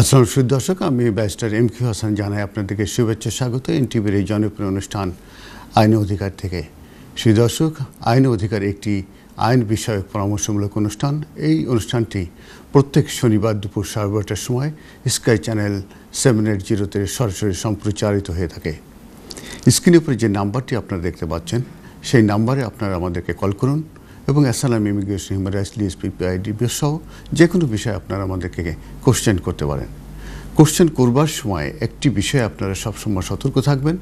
আসসালামু আলাইকুম দর্শক, আমি ব্যারিস্টার এম.কে হাসান জানাই আপনাদেরকে শুভেচ্ছা স্বাগত এনটিভির এই জনপ্রিয় অনুষ্ঠান আইন অধিকার থেকে। শ্রী দর্শক, আইন অধিকার একটি আইন বিষয়ক পরামর্শমূলক অনুষ্ঠান। এই অনুষ্ঠানটি প্রত্যেক শনিবার দুপুর 12:30টার সময় স্কাই চ্যানেল 780-তে সরাসরি সম্প্রচারিত হয়ে থাকে। স্ক্রিনের উপরে যে নাম্বারটি আপনারা দেখতে পাচ্ছেন সেই নাম্বারে আপনারা আমাদেরকে কল করুন এবং asylum, immigration, human rights, LSP, PID সহ যে কোনো বিষয়ে আপনারা আমাদেরকে কোশ্চেন করতে পারেন। কোশ্চেন করবার সময় একটি বিষয়ে আপনারা সবসময় সতর্ক থাকবেন।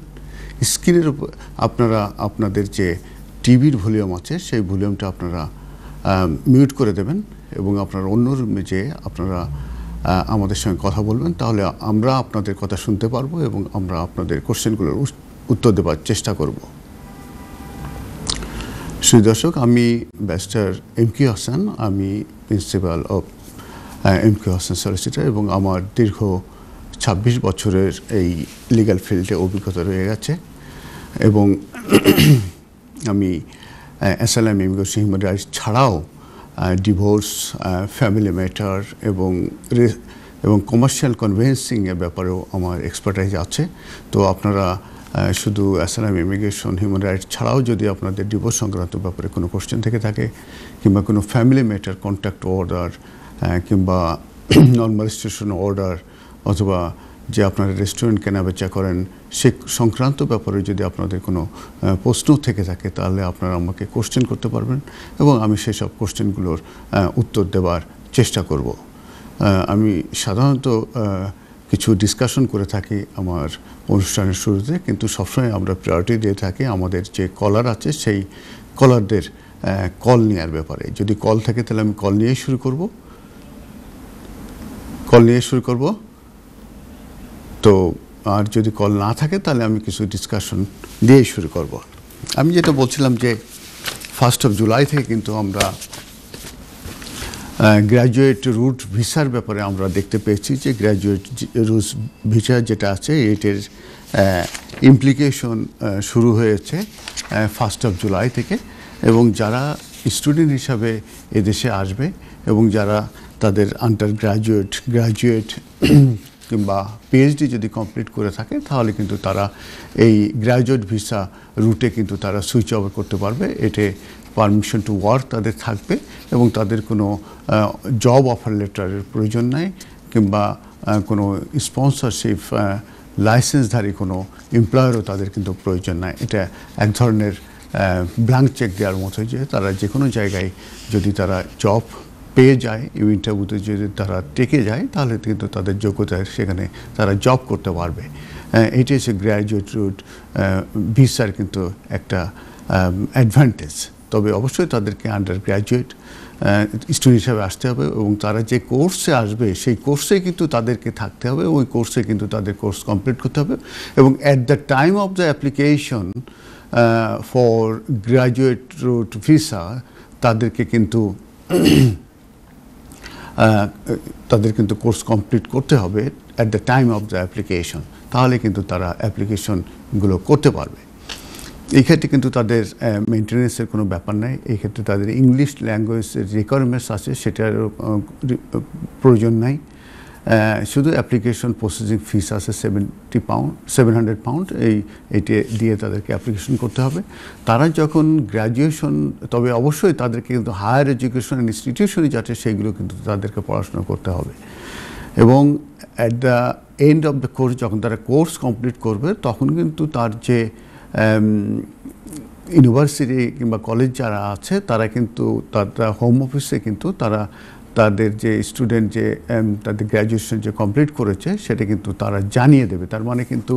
স্ক্রিনের উপর আপনারা আপনাদের যে টিভির ভলিউম আছে সেই ভলিউমটা আপনারা মিউট করে দেবেন এবং আপনারা অন্য রুমে যেয়ে আপনারা আমাদের সঙ্গে কথা বলবেন, তাহলে আমরা আপনাদের কথা শুনতে পারবো এবং আমরা আপনাদের কোশ্চেনগুলোর উত্তর দেওয়ার চেষ্টা করব। শ্রী দর্শক, আমি ব্যারিস্টার এম.কে হাসান, আমি principal of MK Hasan solicitor এবং আমার দীর্ঘ 26 বছরের এই লিগ্যাল ফিল্ডে অভিজ্ঞতা রয়ে গেছে এবং আমি অ্যাসাইলাম, ইমিগ্রেশন, হিউম্যান রাইটস ছাড়াও ডিভোর্স, ফ্যামিলি ম্যাটার এবং কমার্শিয়াল কনভেন্সিংয়ের ব্যাপারেও আমার এক্সপার্টাইজ আছে। তো আপনারা শুধু অ্যাসাইলাম, ইমিগ্রেশন, হিউম্যান রাইটস ছাড়াও যদি আপনাদের ডিভোর্স সংক্রান্ত ব্যাপারে কোনো কোশ্চেন থেকে থাকে কিংবা কোনো ফ্যামিলি ম্যাটার, কন্ট্যাক্ট অর্ডার কিংবা নর্মাল রেজিস্ট্রেশন অর্ডার অথবা যে আপনারা রেস্টুরেন্ট কেনাবেচা করেন সে সংক্রান্ত ব্যাপারে যদি আপনাদের কোনো প্রশ্ন থেকে থাকে, তাহলে আপনারা আমাকে কোশ্চেন করতে পারবেন এবং আমি সেসব কোশ্চেনগুলোর উত্তর দেওয়ার চেষ্টা করব। আমি সাধারণত কিছু ডিসকাশন করে থাকি আমার অনুষ্ঠানের শুরুতে, কিন্তু সবসময় আমরা প্রায়োরিটি দিয়ে থাকি আমাদের যে কলার আছে সেই কলারদের কল নেওয়ার ব্যাপারে। যদি কল থাকে তাহলে আমি কল নিয়ে শুরু করব, তো আর যদি কল না থাকে তাহলে আমি কিছু ডিসকাশন দিয়ে শুরু করব। আমি যেটা বলছিলাম যে 1 জুলাই থেকে কিন্তু আমরা গ্র্যাজুয়েট রুট ভিসার ব্যাপারে আমরা দেখতে পেয়েছি যে গ্র্যাজুয়েট রুট ভিসা যেটা আছে এটার ইমপ্লিকেশন শুরু হয়েছে 1 জুলাই থেকে, এবং যারা স্টুডেন্ট হিসাবে এদেশে আসবে এবং যারা তাদের আন্ডার গ্র্যাজুয়েট কিংবা পিএইচডি যদি কমপ্লিট করে থাকে, তাহলে কিন্তু তারা এই গ্র্যাজুয়েট ভিসা রুটে কিন্তু তারা সুইচ ওভার করতে পারবে। এতে পারমিশন টু ওয়ার্ক তাদের থাকবে এবং তাদের কোনো জব অফার লেটারের প্রয়োজন নাই কিংবা কোনো স্পন্সরশিপ লাইসেন্সধারী কোনো এমপ্লয়ারও তাদের কিন্তু প্রয়োজন নাই। এটা এক ধরনের ব্ল্যাঙ্ক চেক দেওয়ার মতো যে তারা যে কোনো জায়গায় যদি তারা জব পেয়ে যায়, ইন্টারভিউতে যদি তারা টেকে যায়, তাহলে কিন্তু তাদের যোগ্যতায় সেখানে তারা জব করতে পারবে। এটি হচ্ছে গ্র্যাজুয়েট রুট ভিসার কিন্তু একটা অ্যাডভান্টেজ। তবে অবশ্যই তাদেরকে আন্ডার গ্র্যাজুয়েট স্টুডেন্ট হিসাবে আসতে হবে এবং তারা যে কোর্সে আসবে সেই কোর্সে কিন্তু তাদেরকে থাকতে হবে, ওই কোর্সে কিন্তু তাদের কোর্স কমপ্লিট করতে হবে এবং at the time of the application for graduate route visa তাদেরকে কিন্তু কোর্স কমপ্লিট করতে হবে at the time of the application, তাহলে কিন্তু তারা অ্যাপ্লিকেশনগুলো করতে পারবে। এই ক্ষেত্রে কিন্তু তাদের মেনটেন্যান্সের কোনো ব্যাপার নাই। এই ক্ষেত্রে তাদের ইংলিশ ল্যাঙ্গুয়েজের রিকোয়ারমেন্টস আছে, সেটারও প্রয়োজন নাই। শুধু অ্যাপ্লিকেশন প্রসেসিং ফিস আছে 700 পাউন্ড, এইটি দিয়ে তাদেরকে অ্যাপ্লিকেশন করতে হবে। তারা যখন গ্র্যাজুয়েশন, তবে অবশ্যই তাদেরকে কিন্তু হায়ার এডুকেশন ইনস্টিটিউশনে যাচ্ছে সেইগুলো কিন্তু তাদেরকে পড়াশোনা করতে হবে এবং at the end of the course যখন তারা কোর্স কমপ্লিট করবে তখন কিন্তু তার যে ইউনিভার্সিটি কিংবা কলেজ যারা আছে তারা কিন্তু তারা হোম অফিসে কিন্তু তারা তাদের যে স্টুডেন্ট যে তাদের গ্র্যাজুয়েশন যে কমপ্লিট করেছে সেটা কিন্তু তারা জানিয়ে দেবে। তার মানে কিন্তু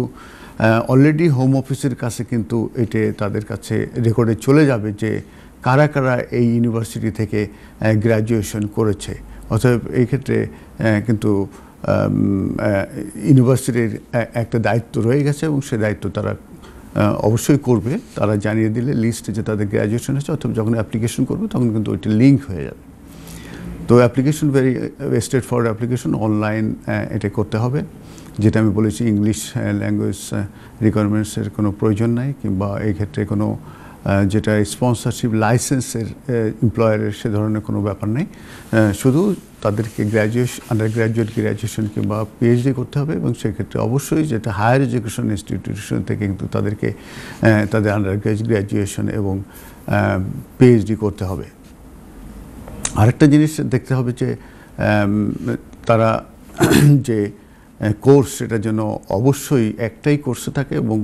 অলরেডি হোম অফিসের কাছে কিন্তু এতে তাদের কাছে রেকর্ডে চলে যাবে যে কারা কারা এই ইউনিভার্সিটি থেকে গ্র্যাজুয়েশন করেছে। অতএব এই ক্ষেত্রে কিন্তু ইউনিভার্সিটির একটা দায়িত্ব রয়ে গেছে এবং সে দায়িত্ব তারা অবশ্যই করবে। তারা জানিয়ে দিলে লিস্টে যে তাদের গ্র্যাজুয়েশন হয়েছে, অথবা যখন অ্যাপ্লিকেশন করবে তখন কিন্তু ওইটা লিঙ্ক হয়ে যাবে। তো application very straight forward application, online এটা করতে হবে। যেটা আমি বলেছি, ইংলিশ ল্যাঙ্গুয়েজ রিকোয়ারমেন্টসের কোনো প্রয়োজন নাই কিংবা এই ক্ষেত্রে কোনো যেটা স্পন্সরশিপ লাইসেন্সের এমপ্লয়ারের সে ধরনের কোনো ব্যাপার নেই। শুধু তাদেরকে আন্ডার গ্র্যাজুয়েশন কিংবা পিএইচডি করতে হবে, এবং সেক্ষেত্রে অবশ্যই যেটা হায়ার এডুকেশন ইনস্টিটিউশন থেকে কিন্তু তাদেরকে তাদের আন্ডার গ্র্যাজুয়েশন এবং পিএইচডি করতে হবে। আরেকটা জিনিস দেখতে হবে যে তারা যে কোর্স সেটার জন্য অবশ্যই একটাই কোর্সে থাকে, এবং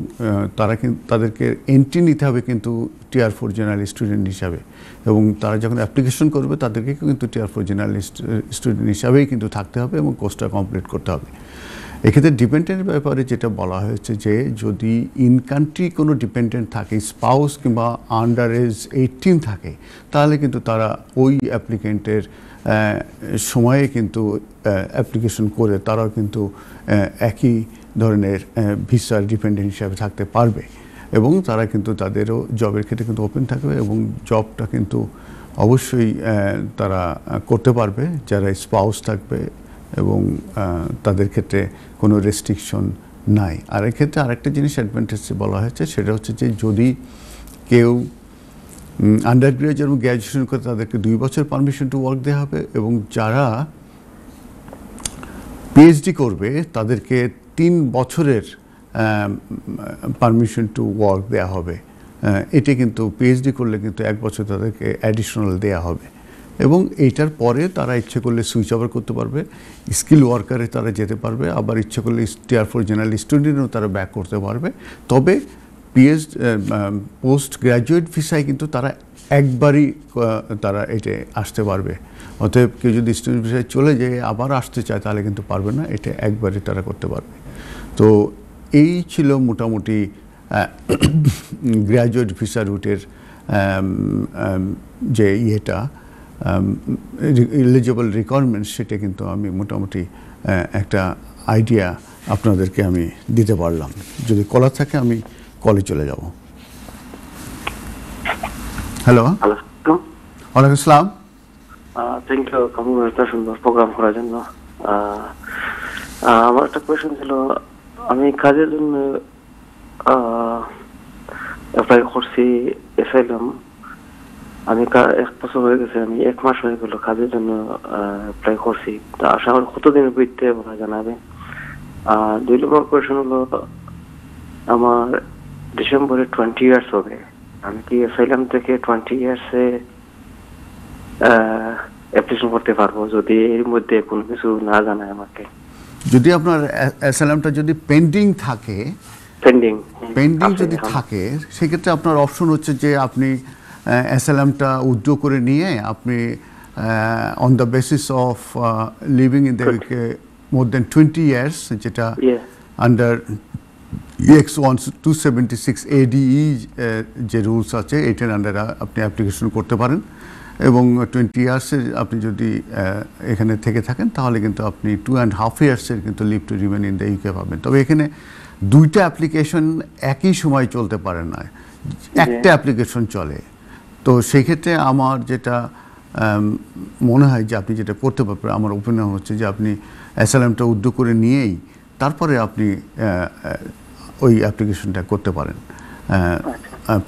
তাদেরকে এন্ট্রি নিতে হবে কিন্তু টিয়ার 4 জেনারেল স্টুডেন্ট হিসাবে, এবং তারা যখন অ্যাপ্লিকেশন করবে তাদেরকে কিন্তু টিয়ার 4 জেনারেল স্টুডেন্ট হিসাবেই কিন্তু থাকতে হবে এবং কোর্সটা কমপ্লিট করতে হবে। এক্ষেত্রে ডিপেন্ডেন্টের ব্যাপারে যেটা বলা হয়েছে যে যদি ইন কান্ট্রি কোনো ডিপেন্ডেন্ট থাকে, স্পাউস কিংবা আন্ডার এজ 18 থাকে, তাহলে কিন্তু তারা ওই অ্যাপ্লিকেন্টের সময়ে কিন্তু অ্যাপ্লিকেশন করে তারাও কিন্তু একই ধরনের ভিসার ডিপেন্ডেন্ট হিসাবে থাকতে পারবে, এবং তারা কিন্তু তাদেরও জবের ক্ষেত্রে কিন্তু ওপেন থাকবে, এবং জবটা কিন্তু অবশ্যই তারা করতে পারবে যারা স্পাউস থাকবে, এবং তাদের ক্ষেত্রে কোনো রেস্ট্রিকশন নাই। আর এক্ষেত্রে আরেকটা জিনিস অ্যাডভান্টেজ বলা হয়েছে, সেটা হচ্ছে যে যদি কেউ আন্ডার গ্রাজুয়েট এবং গ্র্যাজুয়েশন করে তাদেরকে 2 বছর পারমিশন টু ওয়ার্ক দেওয়া হবে, এবং যারা পিএইচডি করবে তাদেরকে 3 বছরের পারমিশন টু ওয়ার্ক দেওয়া হবে। এটি কিন্তু পিএইচডি করলে কিন্তু 1 বছর তাদেরকে অ্যাডিশনাল দেওয়া হবে, এবং এইটার পরে তারা ইচ্ছে করলে সুইচ ওভার করতে পারবে, স্কিল ওয়ার্কারে তারা যেতে পারবে, আবার ইচ্ছে করলে টিয়ার 4 জেনারেল স্টুডেন্টও তারা ব্যাক করতে পারবে। তবে পোস্ট গ্র্যাজুয়েট ভিসায় কিন্তু তারা একবারই তারা এটা আসতে পারবে। অতএব কেউ যদি স্টুডেন্ট ভিসায় চলে যেয়ে আবার আসতে চায় তাহলে কিন্তু পারবে না, এটা একবারই তারা করতে পারবে। তো এই ছিল মোটামুটি গ্র্যাজুয়েট ভিসা রুটের যে এলিজিবল রিকোয়ারমেন্টস, সেটা কিন্তু আমি মোটামুটি একটা আইডিয়া আপনাদেরকে আমি দিতে পারলাম। যদি কলার থাকে আমি কলে চলে যাব। হ্যালো, ওয়ালাইকুম আসসালাম। থ্যাংক ইউ কামরুল, একটা সুন্দর প্রোগ্রাম করার জন্য। আমার একটা কোয়েশ্চেন ছিল, আমি কাজের জন্য অ্যাপ্লাই করছি এসআইলাম। আমি 1 বছর হয়ে গেছে, আমি 1 মাস হয়ে গেল কাজের জন্য অ্যাপ্লাই করছি। তা আশা করি কতদিনের ভিত্তিতে ওরা জানাবে। 2 নম্বর কোয়েশ্চেন হলো, আমার ডিসেম্বরে 20 ইয়ার্স হবে। আমি কি অ্যাসাইলাম থেকে 20 ইয়ার্সে অ্যাপ্লিকেশন করতে পারবো যদি এর মধ্যে কোনো কিছু না জানায় আমাকে? যদি আপনার অ্যাসাইলামটা যদি পেন্ডিং থাকে, যদি থাকে, সেক্ষেত্রে আপনার অপশন হচ্ছে যে আপনি অ্যাসাইলামটা উইথড্র করে নিয়ে আপনি on the basis of living in the UK more than 20 years, যেটা আন্ডার EX1 276 ADE যে রুলস আছে, এটার আন্ডারে আপনি অ্যাপ্লিকেশন করতে পারেন, এবং 20 ইয়ার্সের আপনি যদি এখানে থেকে থাকেন তাহলে কিন্তু আপনি 2.5 ইয়ার্সের কিন্তু leave to remain in the UK পাবেন। তবে এখানে 2টা অ্যাপ্লিকেশন একই সময় চলতে পারে না, একটা অ্যাপ্লিকেশন চলে। তো সেই ক্ষেত্রে আমার যেটা মনে হয় যে আপনি যেটা করতে পারবেন, আমার ওপিনিয়ন হচ্ছে যে আপনি অ্যাসাইলামটা উইথড্র করে নিয়েই তারপরে আপনি ওই অ্যাপ্লিকেশনটা করতে পারেন,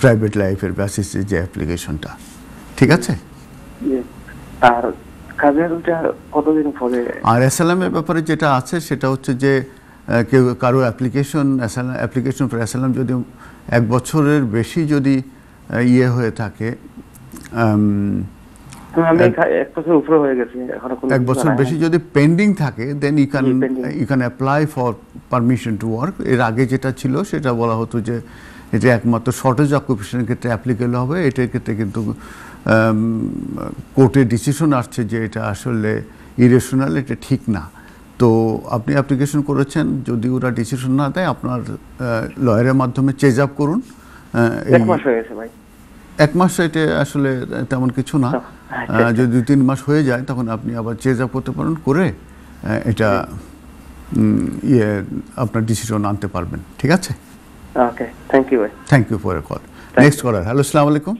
প্রাইভেট লাইফের বেসিসে যে অ্যাপ্লিকেশনটা। ঠিক আছে? আর কাজের কতদিন পরে? আর অ্যাসাইলামের ব্যাপারে যেটা আছে সেটা হচ্ছে যে কেউ কারো অ্যাপ্লিকেশন ফর অ্যাসাইলাম যদি 1 বছরের বেশি যদি হয়ে থাকে, 1 বছর বেশি যদি পেন্ডিং থাকে, then you can apply for permission to work. এর আগে যেটা ছিল সেটা বলা হতো যে এটা একমাত্র শর্টেজ অকুপেশনের ক্ষেত্রে অ্যাপ্লিকেবল হবে। এটার ক্ষেত্রে কিন্তু কোর্টের ডিসিশন আসছে যে এটা আসলে ইরেশনাল, এটা ঠিক না। তো আপনি অ্যাপ্লিকেশন করেছেন, যদি ওরা ডিসিশন না দেয় আপনার লয়ারের মাধ্যমে চেজ আপ করুন। 1 মাস হয়ে গেছে ভাই। 1 মাস এটা আসলে তেমন কিছু না, যদি 2-3 মাস হয়ে যায় তখন আপনি আবার চেজ আপ করতে পারেন, করে এটা আপনার ডিসিশন আনতে পারবেন। ঠিক আছে? ওকে, থ্যাংক ইউ ভাই। Thank you for call. Next caller. Hello, আসসালামু আলাইকুম।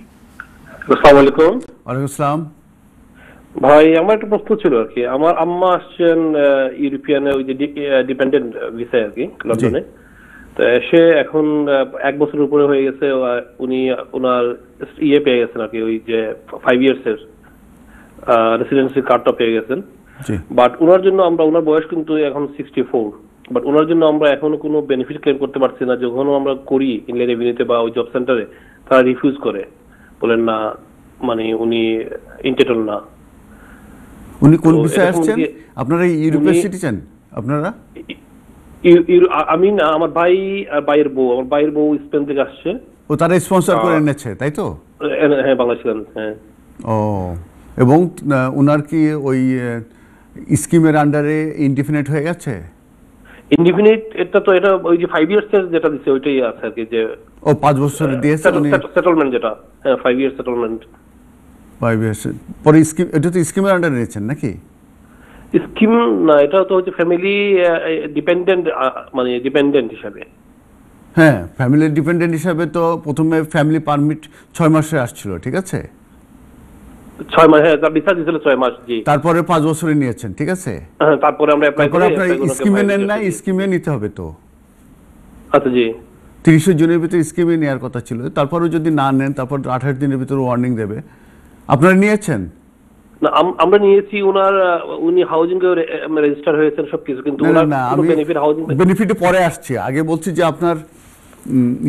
আসসালামু আলাইকুম। ওয়ালাইকুম আসসালাম। ভাই, আমার একটা প্রশ্ন ছিল আর কি। আমার আম্মা আসছেন ইউরোপিয়ানে, ওই যে ডিপেন্ডেন্ট ভিসায় আর কি, লন্ডনে। তো সে এখন 1 বছরের উপরে হয়ে গেছে, উনি ওনার পেয়ে গেছেন আর কি, ওই যে 5 ইয়ার্সের রেসিডেন্সি কার্ডটা পেয়ে গেছেন। জি। বাট ওনার জন্য ওনার বয়স কিন্তু এখন 64, বাট ওনার জন্য আমরা এখনো কোনো বেনিফিট ক্লেম করতে পারছি না। যখন আমরা করি ইনল্যান্ড রেভিনিউতে বা ওই জব সেন্টারে, তারা রিফিউজ করে, বলেন না মানে উনি ইন্টেটল না। উনি কোন তো বিষয়ে এরকম আসছেন? দিয়ে- আপনারা ইউরোপের উনি- সিটিজেন আপনারা? আমি না, আমার ভাই আর ভাইয়ের বউ, আমার ভাইয়ের বউ স্পেন থেকে আসছে। ও তারা স্পন্সর করে এনেছে তাই তো? হ্যাঁ, বাংলাদেশ, হ্যাঁ। ও, এবং ওনার কি ওই স্কিমের আন্ডারে ইনডিফিনিট হয়ে গেছে? ইনডিফিনিট এটা ওই যে 5 ইয়ার্স যেটা দিচ্ছে ওইটাই আছে আর কি, যে ও 5 বছরের দিয়েছে উনি, সেটেলমেন্ট যেটা, হ্যাঁ 5 ইয়ার সেটেলমেন্ট। 5 ইয়ার্স পরে স্কিম, এটা তো স্কিমের আন্ডারে নিয়েছেন নাকি? স্কিম না, এটা তো হচ্ছে ফ্যামিলি ডিপেন্ডেন্ট, মানে ডিপেন্ডেন্ট হিসাবে। হ্যাঁ, ফ্যামিলি ডিপেন্ডেন্ট হিসাবে তো প্রথমে ফ্যামিলি পারমিট 6 মাসে আসছিল, ঠিক আছে? 6 মাস, হ্যাঁ, তার ভিসা দিয়েছিল 6 মাস, জি। তারপরে 5 বছরে নিয়েছেন, ঠিক আছে? হ্যাঁ, তারপরে আমরা অ্যাপ্লাই তারপরে করি। আপনার স্কিমে নেন না, স্কিমে নিতে হবে তো। আচ্ছা, জি। 30 জনের ভিতরে স্কিমে নেওয়ার কথা ছিল, তারপরেও যদি না নেন তারপর 28 দিনের ভিতরে ওয়ার্নিং দেবে। আপনারা নিয়েছেন? না, আমরা নিয়েছি। উনি হাউজিং এ রেজিস্টার হয়েছেন সবকিছু, কিন্তু না, ওনার না, কোনো আমি বেনিফিট হাউজিং বেনিফিটে পরে আসছি। আগে বলছি যে আপনার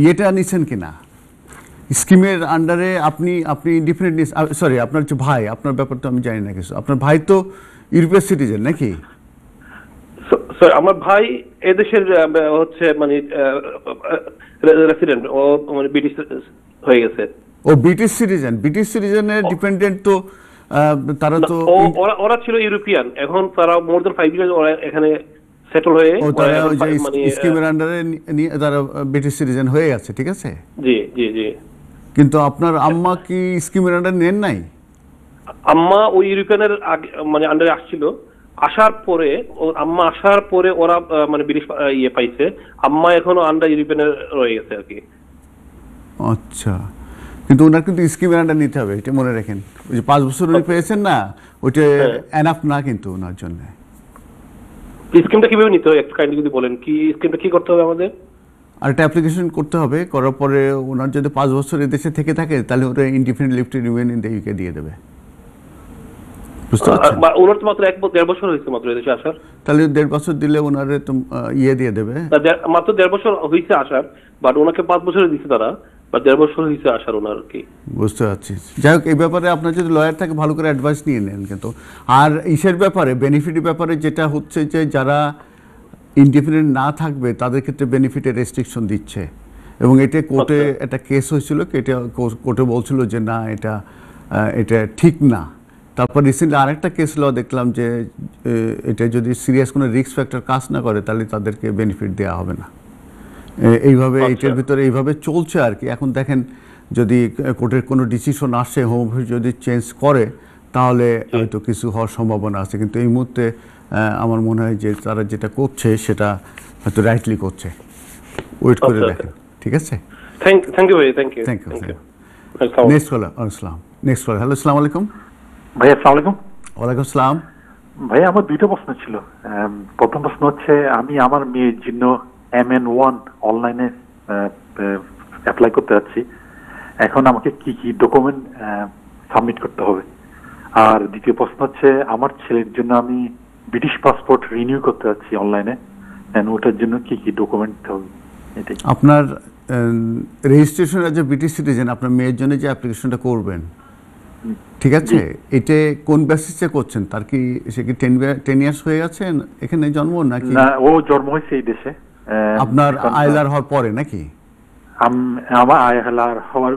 ইয়েটা নিছেন কিনা, স্কিমের আন্ডারে আপনি ইন্ডিপেন্ডেন্ট, সরি আপনার যে ভাই, আপনার ব্যাপারটা আমি জানি না কিছু। আপনার ভাই তো ইউরোপের সিটিজেন নাকি? স্যার, আমার ভাই এদেশের হচ্ছে মানে রেসিডেন্ট, ও মানে ব্রিটিশ হয়ে গেছে। ও ব্রিটিশ সিটিজেন, ব্রিটিশ সিটিজেনের ডিপেন্ডেন্ট তো তারা তো ওরা ছিল ইউরোপিয়ান, এখন তারা মোর দেন 5 ইয়ার্স ওরা এখানে সেটল হয়ে, ও তারা ওরা ওই যে মানে স্কিমের আন্ডারে তারা ব্রিটিশ সিটিজেন হয়ে গেছে, ঠিক আছে? জি, জি, জি। কিন্তু আপনার আম্মা কি স্কিমের আন্ডারে নেন নাই? আম্মা ওই ইউরোপিয়ানের মানে আন্ডারে আসছিল, আসার পরে আম্মা আসার পরে ওরা মানে ব্রিটিশ ইয়ে পাইছে। আম্মা এখনো আন্ডার ইউরোপিয়ানের রয়ে গেছে আর কি। আচ্ছা, কিন্তু ওনার কিন্তু স্কিমের আন্ডার নিতে হবে, এটা মনে রাখেন। ওই যে 5 বছর উনি পেয়েছেন না, ওইটা এনাফ না কিন্তু ওনার জন্য। স্কিমটা কিভাবে নিতে হবে একটু কাইন্ডলি যদি বলেন, কি স্কিমটা কি করতে হবে আমাদের? আর একটা অ্যাপ্লিকেশন করতে হবে, করার পরে ওনার যদি 5 বছর এদেশে থেকে থাকে তাহলে ওটা indefinite leave to remain in the UK দিয়ে দেবে। বুঝতে পারছেন? ওনার তো মাত্র 1.5 বছর হয়েছে মাত্র এদেশে আসার। তাহলে 1.5 বছর দিলে ওনারে তো ইয়ে দিয়ে দেবে। মাত্র 1.5 বছর হয়েছে আসার, বাট ওনাকে 5 বছরে দিচ্ছে তারা, বা 1.5 বছর হয়েছে আসার ওনার কি। বুঝতে পারছি। যাই হোক, এই ব্যাপারে আপনার যদি লয়ার থাকে ভালো করে অ্যাডভাইস নিয়ে নেন কিন্তু। আর ইসের ব্যাপারে, বেনিফিটের ব্যাপারে যেটা হচ্ছে যে যারা ইনডিপেন্ডেন্ট না থাকবে তাদের ক্ষেত্রে বেনিফিটের রেস্ট্রিকশন দিচ্ছে, এবং এটা কোর্টে একটা কেস হয়েছিল, এটা কোর্টে বলছিল যে না, এটা ঠিক না। তারপর রিসেন্টলি আরেকটা কেস ল দেখলাম যে এটা যদি সিরিয়াস কোনো রিস্ক ফ্যাক্টর কাজ না করে তাহলে তাদেরকে বেনিফিট দেওয়া হবে না। এইভাবে এটার ভিতরে এইভাবে চলছে আর কি। এখন দেখেন, যদি কোর্টের কোনো ডিসিশন আসে, হোম অফিস যদি চেঞ্জ করে তাহলে হয়তো কিছু হওয়ার সম্ভাবনা আছে, কিন্তু এই মুহূর্তে আমার মনে হয় যে তারা যেটা করছে সেটা হয়তো রাইটলি করছে। ওয়েট করে দেখেন, ঠিক আছে? থ্যাংক ইউ ভাই, থ্যাংক ইউ। নেক্সট কলার, আসসালাম। নেক্সট কলার, হ্যালো, আসসালামু আলাইকুম। ভাই আসসালামু আলাইকুম। ওয়ালাইকুম আসসালাম। ভাই আমার 2টা প্রশ্ন ছিল। প্রথম প্রশ্ন হচ্ছে, আমি আমার মেয়ের জন্য MN1 অনলাইনে অ্যাপ্লাই করতে যাচ্ছি। এখন আমাকে কি কি ডকুমেন্ট সাবমিট করতে হবে? আর দ্বিতীয় প্রশ্ন হচ্ছে, আমার ছেলের জন্য আমি ব্রিটিশ পাসপোর্ট রিনিউ করতে যাচ্ছি অনলাইনে, ওটার জন্য কি কি ডকুমেন্ট দিতে হবে? এটাই। আপনার registration as a British citizen, আপনার মেয়ের জন্য যে অ্যাপ্লিকেশনটা করবেন, ঠিক আছে, এটা কোন বেসিসে করছেন? তার কি, সে কি 10 ইয়ার্স হয়ে গেছে এখানে জন্ম নাকি? না, ও জন্ম হয়েছে এই দেশে। আপনার আইলার হওয়ার পরে নাকি? আমার আইলার হওয়ার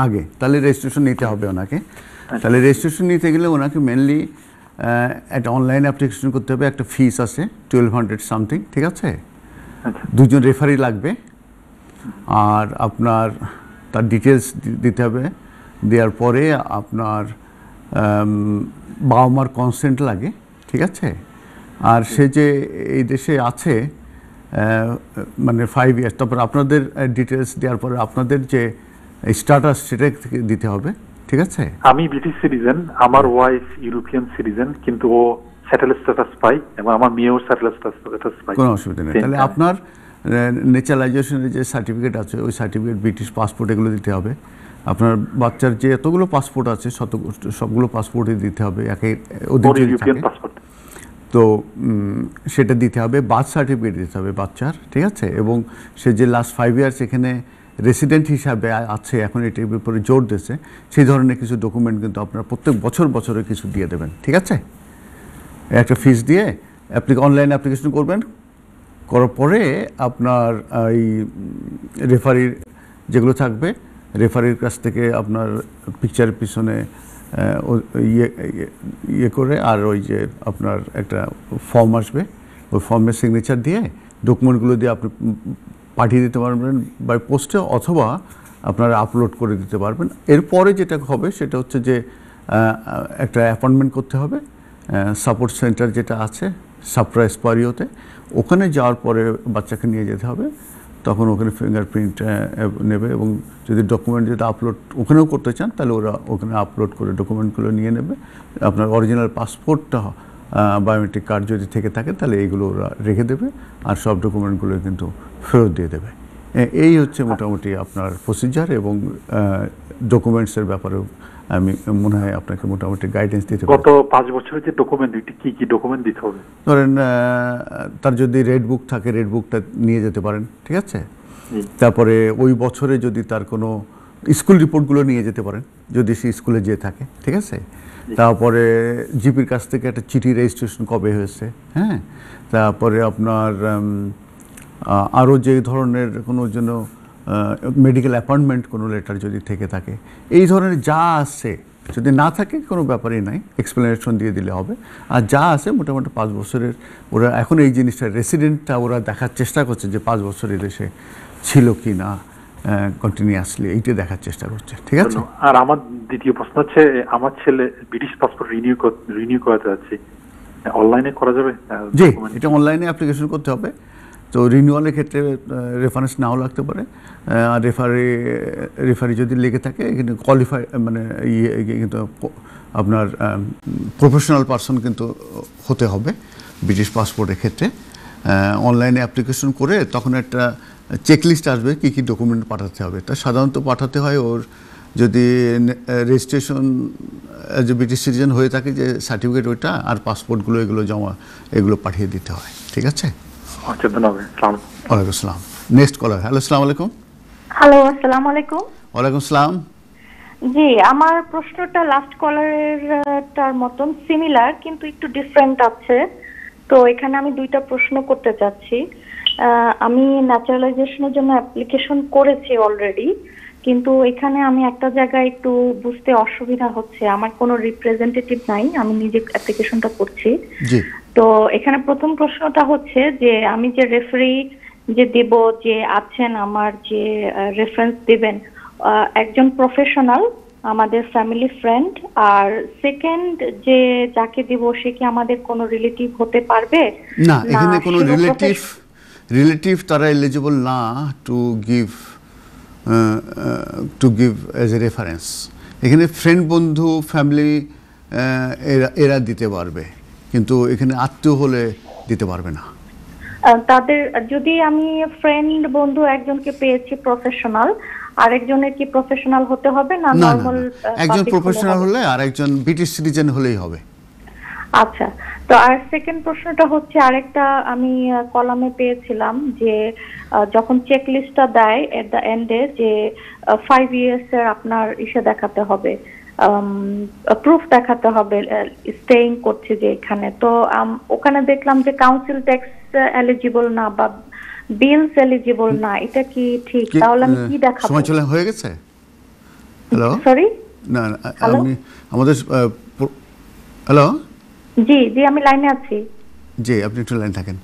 আগে। তাহলে রেজিস্ট্রেশন নিতে হবে ওনাকে। তাহলে রেজিস্ট্রেশন নিতে গেলে ওনাকে মেনলি একটা অনলাইন অ্যাপ্লিকেশন করতে হবে, একটা ফিস আছে 1200 সামথিং, ঠিক আছে? 2 জন রেফারি লাগবে, আর আপনার তার ডিটেলস দিতে হবে। দেওয়ার পরে আপনার বাবা মার কনসেন্ট লাগে, ঠিক আছে? আর সে যে এই দেশে আছে মানে 5 ইয়ার্স, তারপর আপনাদের ডিটেলস দেওয়ার পরে আপনাদের যে স্ট্যাটাস সেটা দিতে হবে, ঠিক আছে? আমি ব্রিটিশ সিটিজেন, আমার ওয়াইফ ইউরোপিয়ান সিটিজেন, কিন্তু ও সেটেল স্ট্যাটাস পাই, এবং আমার মেয়েও সেটেল স্ট্যাটাস পাই। কোনো অসুবিধা নেই। তাহলে আপনার ন্যাচারালাইজেশনের যে সার্টিফিকেট আছে, ওই সার্টিফিকেট, ব্রিটিশ পাসপোর্ট, এগুলো দিতে হবে। আপনার বাচ্চার যে এতগুলো পাসপোর্ট আছে সবগুলো পাসপোর্টই দিতে হবে, ওদের যদি থাকে। তো সেটা দিতে হবে, বার্থ সার্টিফিকেট দিতে হবে বাচ্চার, ঠিক আছে, এবং সে যে লাস্ট 5 ইয়ার্স এখানে রেসিডেন্ট হিসাবে আছে, এখন এটির উপরে জোর দিয়েছে, সেই ধরনের কিছু ডকুমেন্ট কিন্তু আপনারা প্রত্যেক বছরে কিছু দিয়ে দেবেন, ঠিক আছে। একটা ফিস দিয়ে অনলাইন অ্যাপ্লিকেশন করবেন, করার পরে আপনার এই রেফারির যেগুলো থাকবে, রেফারির কাছ থেকে আপনার পিকচারের পিছনে ইয়ে করে, আর ওই যে আপনার একটা ফর্ম আসবে, ওই ফর্মের সিগনেচার দিয়ে ডকুমেন্টগুলো দিয়ে আপনি পাঠিয়ে দিতে পারবেন বাই পোস্টে, অথবা আপনারা আপলোড করে দিতে পারবেন। এরপরে যেটা হবে সেটা হচ্ছে যে একটা অ্যাপয়েন্টমেন্ট করতে হবে সাপোর্ট সেন্টার যেটা আছে সাপ্রা এসপারিওতে, ওখানে যাওয়ার পরে বাচ্চাকে নিয়ে যেতে হবে, তখন ওখানে ফিঙ্গারপ্রিন্ট নেবে, এবং যদি ডকুমেন্ট যেটা আপলোড ওখানেও করতে চান তাহলে ওরা ওখানে আপলোড করে ডকুমেন্টগুলো নিয়ে নেবে। আপনার অরিজিনাল পাসপোর্টটা, বায়োমেট্রিক কার্ড যদি থেকে থাকে তাহলে এইগুলো ওরা রেখে দেবে, আর সব ডকুমেন্টগুলো কিন্তু ফেরত দিয়ে দেবে। এই হচ্ছে মোটামুটি আপনার প্রসিজার, এবং ডকুমেন্টসের ব্যাপারেও আমি মনে হয় আপনাকে মোটামুটি গাইডেন্স দিতে পারি। গত 5 বছরের যে ডকুমেন্ট, কি কি ডকুমেন্ট দিতে হবে? ধরেন তার যদি রেড বুক থাকে, রেড বুকটা নিয়ে যেতে পারেন, ঠিক আছে। তারপরে ওই বছরে যদি তার কোনো স্কুল রিপোর্টগুলো নিয়ে যেতে পারেন, যদি সে স্কুলে যেয়ে থাকে, ঠিক আছে। তারপরে জিপির কাছ থেকে একটা চিঠি, রেজিস্ট্রেশন কবে হয়েছে, হ্যাঁ। তারপরে আপনার আরও যে ধরনের কোনো জন্য মেডিকেল অ্যাপয়েন্টমেন্ট কোনো লেটার যদি থেকে থাকে, এই ধরনের যা আছে, যদি না থাকে কোনো ব্যাপারই নাই, এক্সপ্লেনেশন দিয়ে দিলে হবে। আর যা আছে মোটামুটি 5 বছরের, ওরা এখন এই জিনিসটা রেসিডেন্টটা ওরা দেখার চেষ্টা করছে যে 5 বছর দেশে ছিল কি না কন্টিনিউয়াসলি, এইটা দেখার চেষ্টা করছে, ঠিক আছে। আর আমার দ্বিতীয় প্রশ্ন হচ্ছে, আমার ছেলে ব্রিটিশ পাসপোর্ট রিনিউ করাতে যাচ্ছি, অনলাইনে করা যাবে? জি, এটা অনলাইনে অ্যাপ্লিকেশন করতে হবে। তো রিনিউয়ালের ক্ষেত্রে রেফারেন্স নাও লাগতে পারে, আর রেফারি যদি লেগে থাকে কিন্তু কোয়ালিফাই, মানে কিন্তু আপনার প্রফেশনাল পারসন কিন্তু হতে হবে ব্রিটিশ পাসপোর্টের ক্ষেত্রে। অনলাইনে অ্যাপ্লিকেশন করে তখন একটা চেকলিস্ট আসবে কী কী ডকুমেন্ট পাঠাতে হবে। তা সাধারণত পাঠাতে হয় ওর, যদি registration as a British citizen হয়ে থাকে, যে সার্টিফিকেট ওইটা, আর পাসপোর্টগুলো এগুলো পাঠিয়ে দিতে হয়, ঠিক আছে। আচ্ছা, ধন্যবাদ। ওয়ালাইকুম আসসালাম। Next caller. হ্যালো, আসসালামু আলাইকুম। হ্যালো, আসসালামু আলাইকুম। ওয়ালাইকুম আসসালাম। জি, আমার প্রশ্নটা লাস্ট কলারের টার মতন সিমিলার, কিন্তু একটু ডিফারেন্ট আছে। তো এখানে আমি 2টা প্রশ্ন করতে চাচ্ছি। আমি ন্যাচারালাইজেশনের জন্য অ্যাপ্লিকেশন করেছি অলরেডি, কিন্তু এখানে আমি একটা জায়গায় একটু বুঝতে অসুবিধা হচ্ছে। আমার কোনো রিপ্রেজেন্টেটিভ নাই, আমি নিজে অ্যাপ্লিকেশনটা করছি। জি। তো এখানে প্রথম প্রশ্নটা হচ্ছে যে আমি যে রেফারি যে দেব, যে আছেন আমার যে রেফারেন্স দিবেন, একজন প্রফেশনাল, আমাদের ফ্যামিলি ফ্রেন্ড, আর সেকেন্ড যে যাকে দিব সে কি আমাদের কোনো রিলেটিভ হতে পারবে? না, এখানে কোনো রিলেটিভ তারা এলিজিবল না to give as a reference. এখানে ফ্রেন্ড, বন্ধু, ফ্যামিলি এরা দিতে পারবে, কিন্তু এখানে আত্মীয় হলে দিতে পারবে না। তাদের যদি আমি ফ্রেন্ড, বন্ধু একজনকে পেয়েছি প্রফেশনাল, আরেকজনের কি প্রফেশনাল হতে হবে না নরমাল? একজন প্রফেশনাল হলে আর একজন ব্রিটিশ সিটিজেন হলেই হবে। আচ্ছা, তো আর সেকেন্ড প্রশ্নটা হচ্ছে, আরেকটা আমি কলামে পেয়েছিলাম যে যখন চেক লিস্টটা দেয় এট দ্য এন্ডে, যে 5 ইয়ার্স এর আপনার ইসে দেখাতে হবে, প্রুফ দেখাতে হবে স্টেইং করছে যে এখানে। তো ওখানে দেখলাম যে কাউন্সিল ট্যাক্স এলিজিবল না বা বিলস এলিজিবল না, এটা কি ঠিক? তাহলে আমি কি দেখাবো? সময় চলে হয়ে গেছে। হ্যালো, সরি, না আমি আমাদের হ্যালো, জি জি, আমি লাইনে আছি। জি, আপনি একটু লাইন থাকেন।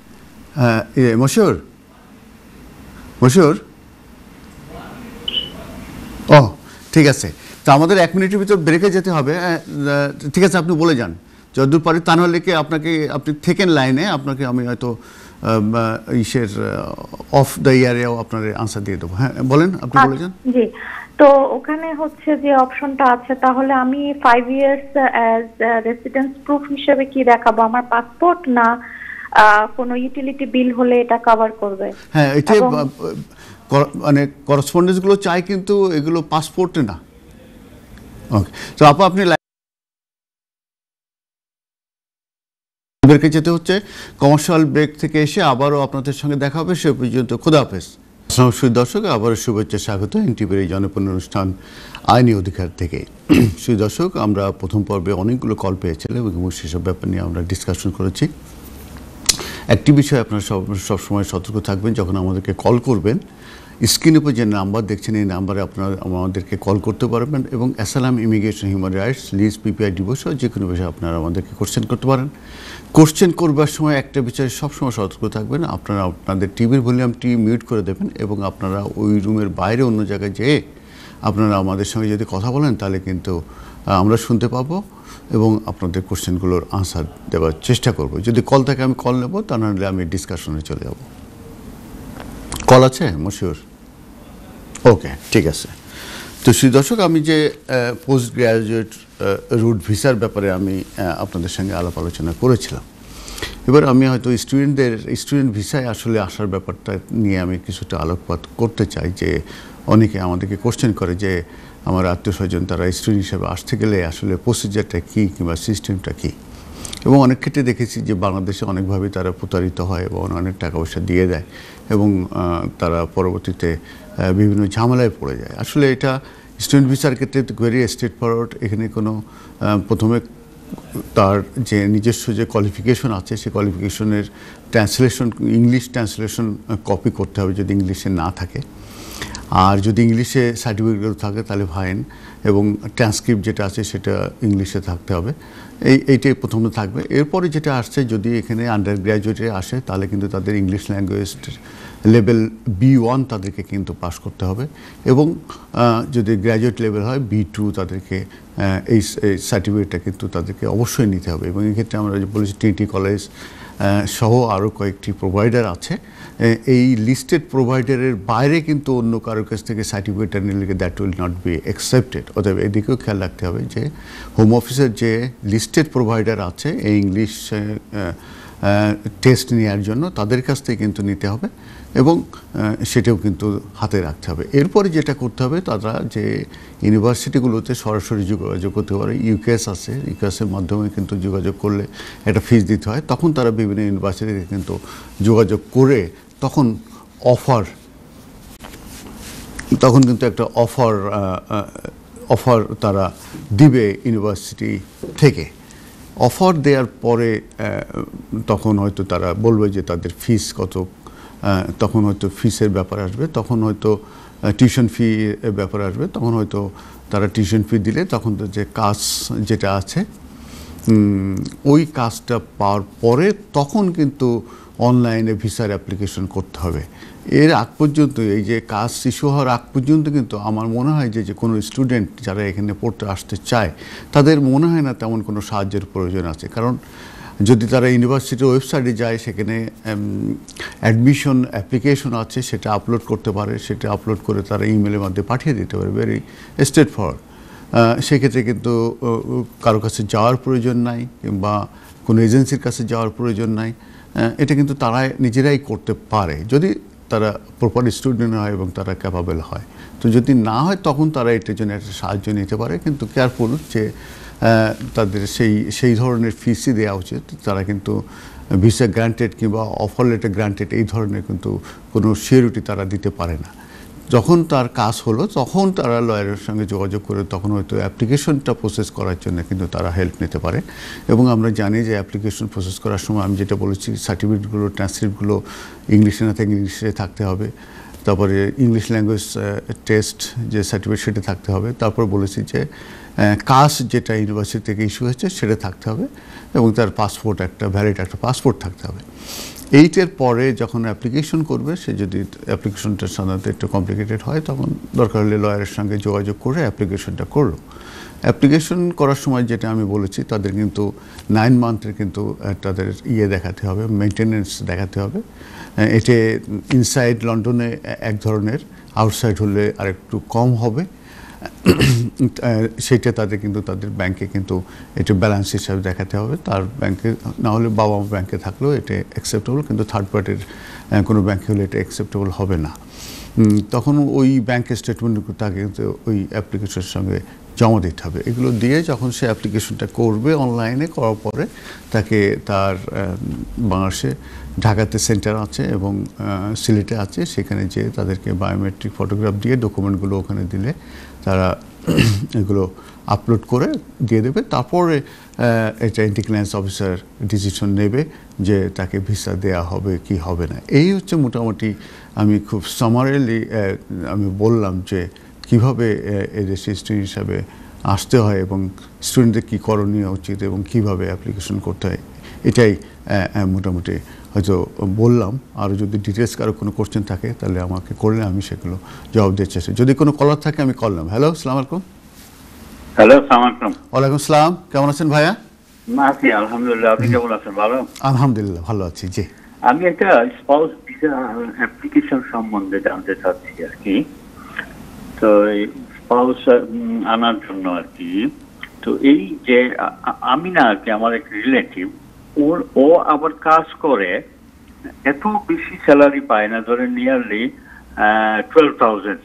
মশিউর, ও ঠিক আছে। তো আমাদের 1 মিনিটের ভিতর ব্রেকে যেতে হবে। ঠিক আছে, আপনি বলে যান যতদূর পারি, তা নাহলে কি আপনি থেকেন লাইনে, আপনাকে আমি হয়তো ইসের অফ দ্য ইয়ারেও আপনার আনসার দিয়ে দেবো। হ্যাঁ বলেন, আপনি বলে যান। জি, তো ওখানে হচ্ছে যে অপশনটা আছে, তাহলে আমি 5 ইয়ার্স অ্যাজ রেসিডেন্স প্রুফ হিসেবে কি দেখাবো? আমার পাসপোর্ট না কোনো ইউটিলিটি বিল হলে এটা কভার করবে? হ্যাঁ, এটা মানে করেসপন্ডেন্সগুলো চাই, কিন্তু এগুলো পাসপোর্টে না। ওকে, তো আপনি আমাদেরকে যেতে হচ্ছে কমার্শিয়াল ব্রেক থেকে এসে আবারও আপনাদের সঙ্গে দেখা হবে। সে পর্যন্ত খোদা হাফেজ। নমস্কার দর্শক, আবারও শুভেচ্ছা, স্বাগত এনটিভির এই জনপ্রিয় অনুষ্ঠান আইনি অধিকার থেকে। সুপ্রিয় দর্শক, আমরা প্রথম পর্বে অনেকগুলো কল পেয়েছিলাম এবং সেসব ব্যাপার নিয়ে আমরা ডিসকাশন করেছি। একটি বিষয় আপনারা সবসময় সতর্ক থাকবেন, যখন আমাদেরকে কল করবেন স্ক্রিনের উপর যে নাম্বার দেখছেন এই নাম্বারে আপনারা আমাদেরকে কল করতে পারবেন এবং asylum, immigration, human rights, lease, PPI, divorce যে কোনো বিষয়ে আপনারা আমাদেরকে কোশ্চেন করতে পারেন। কোশ্চেন করবার সময় একটা বিষয়ে সবসময় সতর্ক থাকবেন, আপনারা আপনাদের টিভির ভলিউমটি মিউট করে দেবেন এবং আপনারা ওই রুমের বাইরে অন্য জায়গায় যেয়ে আপনারা আমাদের সঙ্গে যদি কথা বলেন তাহলে কিন্তু আমরা শুনতে পাবো এবং আপনাদের কোশ্চেনগুলোর আনসার দেওয়ার চেষ্টা করব। যদি কল থাকে আমি কল নেব, তা নাহলে আমি ডিসকাশনে চলে যাব। কল আছে মশিউর? ওকে, ঠিক আছে। তো শ্রী দর্শক, আমি যে পোস্ট গ্র্যাজুয়েট রুট ভিসার ব্যাপারে আমি আপনাদের সঙ্গে আলাপ আলোচনা করেছিলাম। এবার আমি হয়তো স্টুডেন্ট ভিসায় আসলে আসার ব্যাপারটা নিয়ে আমি কিছুটা আলোকপাত করতে চাই। যে অনেকে আমাদেরকে কোশ্চেন করে যে আমার আত্মীয় স্বজন তারা স্টুডেন্ট হিসেবে আসতে গেলে আসলে প্রসিজারটা কী কিংবা সিস্টেমটা কী। এবং অনেক ক্ষেত্রে দেখেছি যে বাংলাদেশে অনেকভাবে তারা প্রতারিত হয় এবং অনেক টাকা পয়সা দিয়ে দেয় এবং তারা পরবর্তীতে বিভিন্ন ঝামেলায় পড়ে যায়। আসলে এটা স্টুডেন্ট ভিসার ক্ষেত্রে ভেরি স্ট্রেট ফরওয়ার্ড। এখানে কোনো প্রথমে তার যে নিজস্ব যে কোয়ালিফিকেশন আছে সেই কোয়ালিফিকেশনের ট্রান্সলেশন, ইংলিশ ট্রান্সলেশন কপি করতে হবে যদি ইংলিশে না থাকে। আর যদি ইংলিশে সার্টিফিকেট থাকে তাহলে ফাইন, এবং ট্রান্সক্রিপ্ট যেটা আছে সেটা ইংলিশে থাকতে হবে। এইটাই প্রথমে থাকবে। এরপরে যেটা আসছে, যদি এখানে আন্ডার গ্র্যাজুয়েটে আসে তাহলে কিন্তু তাদের ইংলিশ ল্যাঙ্গুয়েজ লেভেল B1 তাদেরকে কিন্তু পাস করতে হবে এবং যদি গ্র্যাজুয়েট লেভেল হয় B2 তাদেরকে এই সার্টিফিকেটটা কিন্তু তাদেরকে অবশ্যই নিতে হবে। এবং এক্ষেত্রে আমরা যে বলেছি ট্রিনিটি কলেজ সহ আরও কয়েকটি প্রোভাইডার আছে। এই লিস্টেড প্রোভাইডারের বাইরে কিন্তু অন্য কারোর কাছ থেকে সার্টিফিকেটটা নিলে that will not be accepted. অতএব এদিকেও খেয়াল রাখতে হবে যে হোম অফিসের যে লিস্টেড প্রোভাইডার আছে এই ইংলিশ টেস্ট নেওয়ার জন্য তাদের কাছ থেকে কিন্তু নিতে হবে এবং সেটাও কিন্তু হাতে রাখতে হবে। এরপরে যেটা করতে হবে, তারা যে ইউনিভার্সিটিগুলোতে সরাসরি যোগাযোগ করতে পারে। ইউকেএস আছে, ইউকেএসের মাধ্যমে কিন্তু যোগাযোগ করলে একটা ফিস দিতে হয়। তখন তারা বিভিন্ন ইউনিভার্সিটিতে কিন্তু যোগাযোগ করে তখন কিন্তু একটা অফার তারা দিবে ইউনিভার্সিটি থেকে। অফার দেওয়ার পরে তখন হয়তো তারা বলবে যে তাদের ফিস কত, তখন হয়তো ফিসের ব্যাপার আসবে, তখন হয়তো টিউশন ফি ব্যাপার আসবে, তখন হয়তো তারা টিউশন ফি দিলে তখন তো যে কাজ যেটা আছে ওই কাজটা পাওয়ার পরে তখন কিন্তু অনলাইনে ভিসার অ্যাপ্লিকেশন করতে হবে। এর আগ পর্যন্ত, এই যে কাজ ইস্যু হওয়ার আগ পর্যন্ত কিন্তু আমার মনে হয় যে কোনো স্টুডেন্ট যারা এখানে পড়তে আসতে চায় তাদের মনে হয় না তেমন কোনো সাহায্যের প্রয়োজন আছে। কারণ যদি তারা ইউনিভার্সিটির ওয়েবসাইটে যায় সেখানে অ্যাডমিশন অ্যাপ্লিকেশন আছে, সেটা আপলোড করতে পারে, সেটা আপলোড করে তারা ইমেলের মাধ্যমে পাঠিয়ে দিতে পারে, ভেরি স্ট্রেট ফরওয়ার্ড। সেক্ষেত্রে কিন্তু কারো কাছে যাওয়ার প্রয়োজন নাই কিংবা কোনো এজেন্সির কাছে যাওয়ার প্রয়োজন নাই। এটা কিন্তু তারা নিজেরাই করতে পারে যদি তারা প্রপার স্টুডেন্ট হয় এবং তারা ক্যাপাবেল হয়। তো যদি না হয় তখন তারা এটার জন্য একটা সাহায্য নিতে পারে, কিন্তু কেয়ারফুল যে তাদের সেই ধরনের ফিসই দেওয়া উচিত। তারা কিন্তু ভিসা গ্রান্টেড কিংবা অফার লেটার গ্রান্টেড এই ধরনের কিন্তু কোনো সিকিউরিটি তারা দিতে পারে না। যখন তার কাজ হলো তখন তারা লয়ারের সঙ্গে যোগাযোগ করে তখন হয়তো অ্যাপ্লিকেশনটা প্রসেস করার জন্য কিন্তু তারা হেল্প নিতে পারে। এবং আমরা জানি যে অ্যাপ্লিকেশন প্রসেস করার সময় আমি যেটা বলেছি সার্টিফিকেটগুলো, ট্রান্সক্রিপ্টগুলো ইংলিশে না থাকে ইংলিশে থাকতে হবে। তারপরে ইংলিশ ল্যাঙ্গুয়েজ টেস্ট যে সার্টিফিকেট সেটা থাকতে হবে। তারপর বলেছি যে কাজ যেটা ইউনিভার্সিটি থেকে ইস্যু হয়েছে সেটা থাকতে হবে এবং তার পাসপোর্ট, একটা ভ্যালিড একটা পাসপোর্ট থাকতে হবে। এইটার পরে যখন অ্যাপ্লিকেশন করবে, সে যদি অ্যাপ্লিকেশনটা সাধারণত একটু কমপ্লিকেটেড হয় তখন দরকার হলে লয়ারের সঙ্গে যোগাযোগ করে অ্যাপ্লিকেশনটা করলো। অ্যাপ্লিকেশন করার সময় যেটা আমি বলেছি তাদের কিন্তু 9 মান্থের কিন্তু তাদের দেখাতে হবে, মেনটেনেন্স দেখাতে হবে। এতে ইনসাইড লন্ডনে এক ধরনের, আউটসাইড হলে আরেকটু কম হবে। সেটা তাদের কিন্তু তাদের ব্যাংকে কিন্তু এটা ব্যালেন্স হিসাবে দেখাতে হবে। তার ব্যাংকে না হলে বাবা মা ব্যাংকে থাকলেও এটা অ্যাকসেপ্টেবল, কিন্তু থার্ড পার্টির কোনো ব্যাংকে হলে এটা অ্যাকসেপ্টেবল হবে না। তখন ওই ব্যাংকের স্টেটমেন্ট তাকে ওই অ্যাপ্লিকেশনের সঙ্গে জমা দিতে হবে। এগুলো দিয়ে যখন সে অ্যাপ্লিকেশনটা করবে অনলাইনে, করার পরে তাকে তার বাংলাদেশে ঢাকাতে সেন্টার আছে এবং সিলেটে আছে, সেখানে যেয়ে তাদেরকে বায়োমেট্রিক ফটোগ্রাফ দিয়ে ডকুমেন্টগুলো ওখানে দিলে তারা এগুলো আপলোড করে দিয়ে দেবে। তারপরে এটা এন্টি ক্লিয়ারেন্স অফিসার ডিসিশন নেবে যে তাকে ভিসা দেয়া হবে কি হবে না। এই হচ্ছে মোটামুটি আমি খুব সামারিলি আমি বললাম যে কীভাবে এদেশে স্টুডেন্ট হিসাবে আসতে হয় এবং স্টুডেন্টদের কী করণীয় উচিত এবং কীভাবে অ্যাপ্লিকেশন করতে হয়, এটাই মোটামুটি হয়তো বললাম। আরও যদি ডিটেলস কারো কোনো কোশ্চেন থাকে তাহলে আমাকে করলে আমি সেগুলো জবাব দিতে চাইছি। যদি কোনো কলার থাকে আমি করলাম। হ্যালো, আসসালামু আলাইকুম। হ্যালো, আসসালামু আলাইকুম। ওয়ালাইকুম আসসালাম, কেমন আছেন ভাইয়া? আছি আলহামদুলিল্লাহ, আপনি কেমন আছেন? ভালো, আলহামদুলিল্লাহ ভালো আছি। জি, আমি একটা স্পাউস ভিসা অ্যাপ্লিকেশন সম্বন্ধে জানতে চাচ্ছি আর কি। তো স্পাউস আনার জন্য আর কি, তো এই যে আমি না আর কি, আমার এক রিলেটিভ, ও আবার কাজ করে, এত বেশি স্যালারি পায় না, ধরে নিয়ারলি 12,000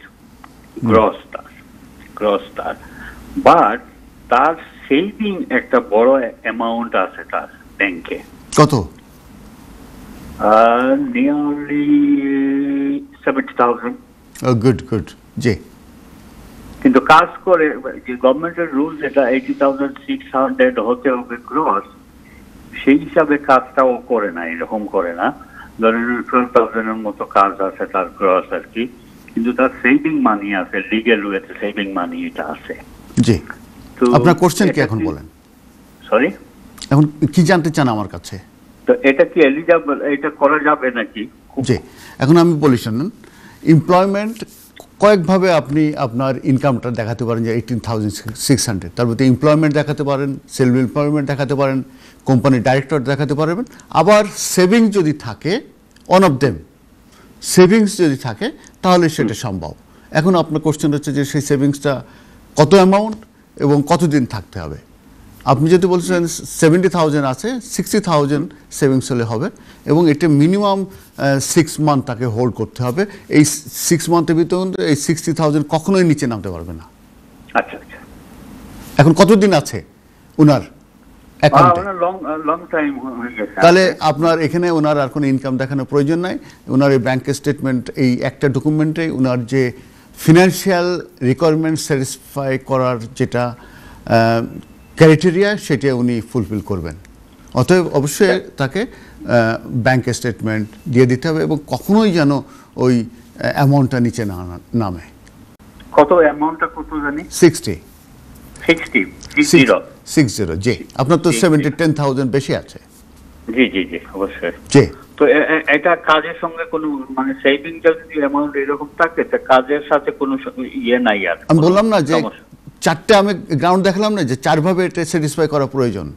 গ্রস তার, বাট তার সেভিং একটা বড় অ্যামাউন্ট আছে তার ব্যাংকে। কত? নিয়ারলি 70,000। Good good. জি, কিন্তু কাজ করে, যে গভর্নমেন্টের রুল যেটা 80,600 হতে হবে গ্রস, সেই হিসাবে কাজটাও করে না, এরকম করে না। ধরেন 12,000 এর মতো কাজ আছে তার গ্রস আর কি, কিন্তু তার সেভিং মানি আছে, লিগ্যাল ওয়েতে সেভিং মানি এটা আছে। জি, তো আপনার কোশ্চেন কি এখন বলেন? সরি, এখন কি জানতে চান আমার কাছে? তো এটা কি এলিজিবল, এটা করা যাবে নাকি? জি, এখন আমি বলি শুনুন। এমপ্লয়মেন্ট কয়েকভাবে আপনি আপনার ইনকামটা দেখাতে পারেন, যে 18,600, তার মধ্যে এমপ্লয়মেন্ট দেখাতে পারেন, সেলফ এমপ্লয়মেন্ট দেখাতে পারেন, কোম্পানির ডাইরেক্টর দেখাতে পারবেন, আবার সেভিংস যদি থাকে, অন অফ দেম সেভিংস যদি থাকে তাহলে সেটা সম্ভব। এখন আপনার কোশ্চেন হচ্ছে যে সেই সেভিংসটা কত অ্যামাউন্ট এবং কতদিন থাকতে হবে। আপনি যদি বলছেন 70,000 আছে, 60,000 সেভিংস হলে হবে এবং এটা মিনিমাম 6 মান্থ তাকে হোল্ড করতে হবে। এই 6 মান্থের ভিতরে এই 60,000 কখনোই নিচে নামতে পারবে না। আচ্ছা আচ্ছা। এখন কতদিন আছে ওনার অ্যাকাউন্টে? লং টাইম হয়ে গেছে। তাহলে আপনার এখানে ওনার আর কোনো ইনকাম দেখানোর প্রয়োজন নাই। ওনার এই ব্যাংকের স্টেটমেন্ট, এই একটা ডকুমেন্টে ওনার যে ফিনান্সিয়াল রিকোয়ারমেন্ট স্যাটিসফাই করার যেটা ক্রাইটেরিয়া, সেটা উনি ফুলফিল করবেন। অতএব অবশ্যই তাকে ব্যাংকের স্টেটমেন্ট দিয়ে দিতে হবে এবং কখনোই যেন ওই অ্যামাউন্টটা নিচে না নামে। কত অ্যামাউন্টটা কত জানি? 60। 60। জি, আপনার তো 10,000 বেশি আছে। জি জি জি, অবশ্যই। জি, তো এটা কাজের সঙ্গে কোনো মানে সেভিং যদি অ্যামাউন্ট এরকম থাকে, তা কাজের সাথে কোনো ইয়ে নাই আর? আমি বললাম না যে চারটে, আমি গ্রাউন্ড দেখালাম না যে চারভাবে এটা স্যাটিসফাই করা প্রয়োজন।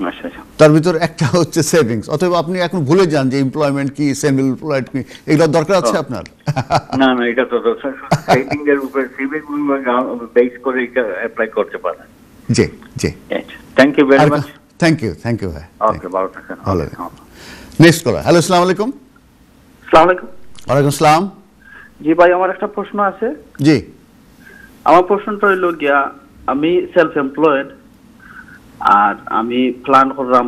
আচ্ছা আচ্ছা। তার ভিতর একটা হচ্ছে সেভিংস। অতএব আপনি এখন ভুলে যান যে এমপ্লয়মেন্ট কি, সেলফ এমপ্লয়েড কি, এগুলোর দরকার আছে আপনার? না না, এটা তো সেভিং এর উপরে, সেভিং বেস করে এটা অ্যাপ্লাই করতে পারেন। জি জি, thank you very much. Thank you ভাই। ওকে, ভালো থাকেন। ভালো। Next caller. হ্যালো, আসসালামু আলাইকুম। আসসালামু আলাইকুম। ওয়ালাইকুম আসসালাম। জি ভাই, আমার একটা প্রশ্ন আছে। জি, আমার প্রশ্নটা হইল গিয়া, আমি সেলফ এমপ্লয়েড, আর আমি প্ল্যান করলাম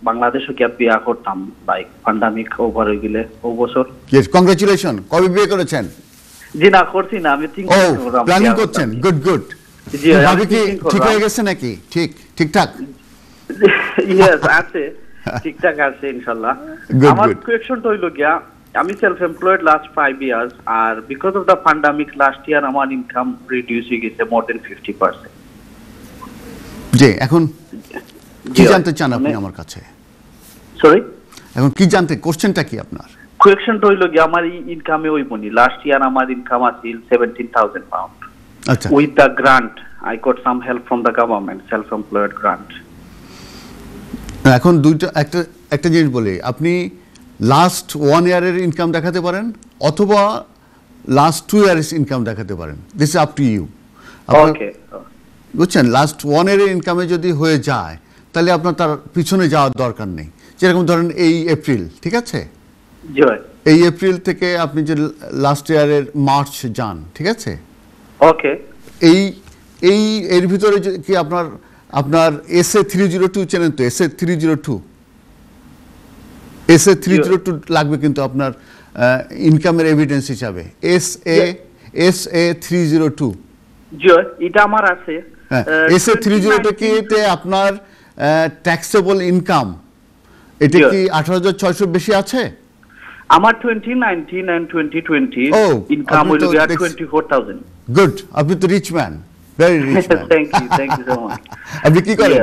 বাংলাদেশে গিয়া বিয়া করতাম, লাইক প্যান্ডামিক ওভার হয়ে গেলে ও বছর। কংগ্রাচুলেশন। কবে বিয়ে করেছেন? জি না, করছি না, আমি থিঙ্ক করলাম। প্ল্যানিং করছেন? Good good. জি, ভাবি কি ঠিক হয়ে গেছে নাকি? ঠিকঠাক? ইয়েস, আছে, ঠিকঠাক আছে ইনশাআল্লাহ। আমার কোয়েশ্চনটা হইল গিয়া, আমি সেলফ এমপ্লয়েড লাস্ট 5 ইয়ার্স, আর because of the pandemic last year আমার ইনকাম রিডিউস হয়ে গেছে মোর দেন 50%। জি, এখন কি জানতে চান আপনি আমার কাছে? সরি, এখন কি জানতে, কোশ্চেনটা কি আপনার? কোয়েশ্চনটা হইল গিয়া, আমার ইনকামে ওই বনি লাস্ট ইয়ার আমার ইনকাম আছিল 17,000 পাউন্ড। আচ্ছা, with the grant I got some help from the government, self employed grant. এখন একটা জিনিস বলি, আপনি লাস্ট 1 ইয়ারের ইনকাম দেখাতে পারেন অথবা লাস্ট 2 ইয়ারের ইনকাম দেখাতে পারেন। This is up to you. Okay, বুঝছেন? লাস্ট 1 ইয়ারের ইনকামে যদি হয়ে যায় তাহলে আপনার তার পিছনে যাওয়ার দরকার নেই। যেরকম ধরেন এই এপ্রিল, ঠিক আছে, এই এপ্রিল থেকে আপনি যে লাস্ট ইয়ারের মার্চ যান, ঠিক আছে, ওকে, এর ভিতরে কি আপনার SA 302 চেনেন তো? SA 302 লাগবে কিন্তু আপনার ইনকামের এভিডেন্স হিসাবে। SA 302 জি এটা আমার আছে। হ্যাঁ, SA 302 কি তে আপনার ট্যাক্সেবল ইনকাম এটা কি 18,600 বেশি আছে? আমার 2019 and 2020 ইনকাম হলো 24,000। গুড, আপনি তো rich man, very rich man. Thank you so much. আপনি কি করেন?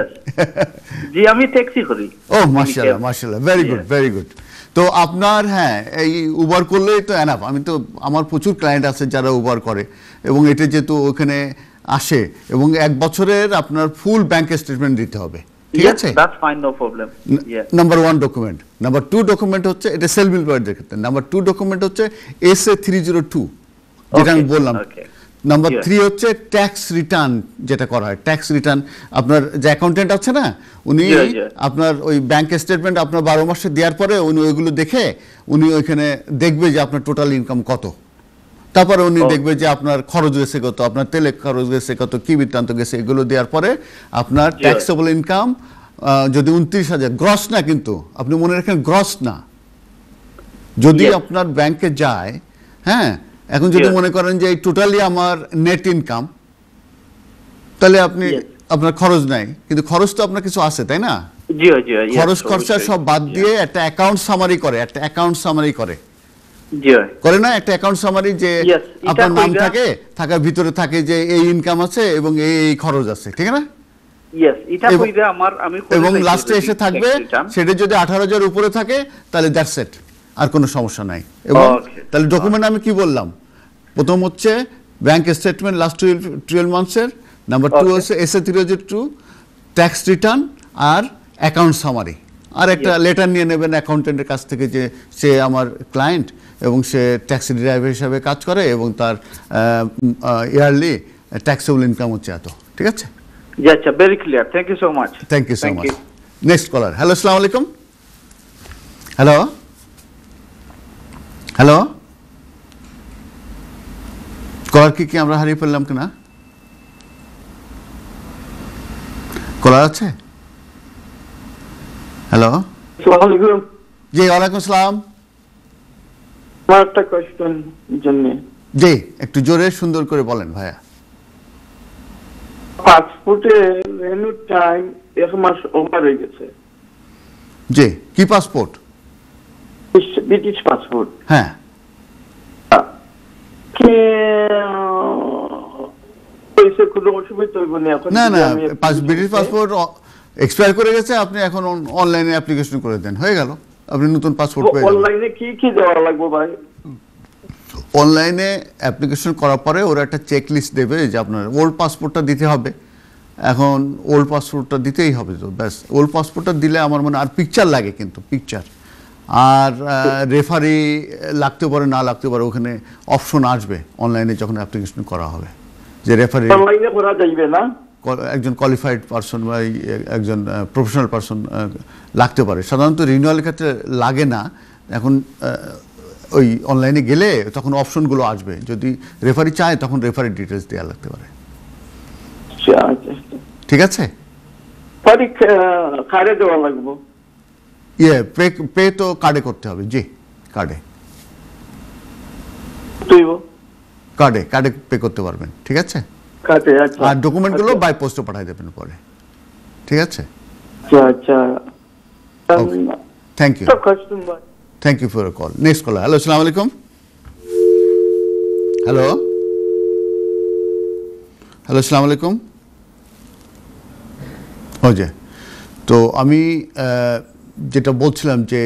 জি আমি ট্যাক্সি করি। ও মাশাআল্লাহ মাশাআল্লাহ, ভেরি গুড ভেরি গুড। তো আপনার হ্যাঁ এই উবার করলেই তো এনাফ। আমি তো আমার প্রচুর ক্লায়েন্ট আছে যারা উবার করে এবং এটা যেহেতু ওখানে আসে এবং 1 বছরের আপনার ফুল ব্যাংক স্টেটমেন্ট দিতে হবে, ঠিক আছে? That's fine, no problem. Number 1 document. Number 2 document হচ্ছে, এটা সেলফ এমপ্লয়েডদের ক্ষেত্রে, নাম্বার 2 ডকুমেন্ট হচ্ছে SA 302 যেটা আমি বললাম। নাম্বার 3 হচ্ছে ট্যাক্স রিটার্ন, যেটা করা হয় ট্যাক্স রিটার্ন। আপনার যে অ্যাকাউন্টেন্ট আছে না, উনি আপনার ওই ব্যাংক স্টেটমেন্ট আপনার 12 মাসে দেওয়ার পরে উনি ওইগুলো দেখে উনি ওইখানে দেখবে যে আপনার টোটাল ইনকাম কত, তারপরে উনি দেখবে যে আপনার খরচ গেছে কত, আপনার তেলে খরচ গেছে কত, কি বৃত্তান্ত গেছে, এগুলো দেওয়ার পরে আপনার ট্যাক্সেবল ইনকাম যদি 29,000 গ্রস না, কিন্তু আপনি মনে রাখেন গ্রস না, যদি আপনার ব্যাংকে যায়, হ্যাঁ এখন যদি মনে করেন যে এই টোটালি আমার নেট ইনকাম, তাহলে আপনি আপনার খরচ নাই, কিন্তু খরচ তো আপনার কিছু আছে, তাই না? জি জি, খরচ খরচা সব বাদ দিয়ে একটা অ্যাকাউন্ট সামারি করে, একটা অ্যাকাউন্ট সামারি করে করে না, একটা অ্যাকাউন্ট সামারি যে আপনার নাম থাকে, থাকার ভিতরে থাকে যে এই ইনকাম আছে এবং এই খরচ আছে, ঠিক না? এবং লাস্টে এসে থাকবে সেটা যদি 18,000 উপরে থাকে তাহলে দ্যাটস ইট, আর কোনো সমস্যা নাই। এবং তাহলে ডকুমেন্ট আমি কি বললাম, প্রথম হচ্ছে ব্যাংক স্টেটমেন্ট লাস্ট 12 মান্থসের, নাম্বার 2 হচ্ছে SA 302 ট্যাক্স রিটার্ন আর অ্যাকাউন্ট সামারি, আর একটা লেটার নিয়ে নেবেন অ্যাকাউন্টেন্টের কাছ থেকে যে সে আমার ক্লায়েন্ট এবং সে ট্যাক্সি ড্রাইভার হিসাবে কাজ করে এবং তার ইয়ারলি ট্যাক্সেবল ইনকাম হচ্ছে এত, ঠিক আছে? জি আচ্ছা, very clear, thank you so much. Thank you so much. Next caller. Hello, আসসালামু আলাইকুম। হ্যালো হ্যালো, কলার কি আমরা হারিয়ে ফেললাম কিনা? কলার আছে? হ্যালো, আসসালামু আলাইকুম। জি ওয়ালাইকুম আসসালাম। আমার একটা কোয়েশ্চেন জন্য। জি একটু জোরে সুন্দর করে বলেন ভাইয়া। পাসপোর্টে রিনিউ টাইম 1 মাস ওভার হয়ে গেছে। জি, কি পাসপোর্ট? British passport. হ্যাঁ, কে পয়সা কোনো অসুবিধা হইব না এখন? না না, ব্রিটিশ পাসপোর্ট এক্সপায়ার করে গেছে, আপনি এখন অনলাইনে অ্যাপ্লিকেশন করে দেন, হয়ে গেল, আপনি নতুন পাসপোর্ট পেয়ে যাবেন। অনলাইনে কি দেওয়া লাগবে ভাই? অনলাইনে অ্যাপ্লিকেশন করার পরে ওরা একটা চেক লিস্ট দেবে যে আপনার ওল্ড পাসপোর্টটা দিতে হবে। এখন ওল্ড পাসপোর্টটা দিতেই হবে, তো ব্যাস ওল্ড পাসপোর্টটা দিলে আমার মনে আর পিকচার লাগে, কিন্তু পিকচার আর রেফারি লাগতে পারে না লাগতে পারে, ওখানে অপশন আসবে অনলাইনে যখন অ্যাপ্লিকেশন করা হবে যে রেফারি অনলাইনে করা যাবে না, একজন কোয়ালিফাইড পারসন বা একজন প্রফেশনাল পারসন লাগতে পারে। সাধারণত রিনিউয়ালের ক্ষেত্রে লাগে না, এখন ওই অনলাইনে গেলে তখন অপশনগুলো আসবে, যদি রেফারি চায় তখন রেফারি ডিটেলস দেওয়া লাগতে পারে, ঠিক আছে? কার্ডে দেওয়া লাগবে? পে তো কার্ডে করতে হবে, জি কার্ডে কার্ডে পে করতে পারবেন, ঠিক আছে? আর ডকুমেন্টগুলো বাই পোস্টে পাঠিয়ে দেবেন পরে, ঠিক আছে? Thank you, thank you for your call. Next caller. Hello, আসসালামু আলাইকুম। হ্যালো হ্যালো, আসসালামু আলাইকুম। যে তো আমি যেটা বলছিলাম যে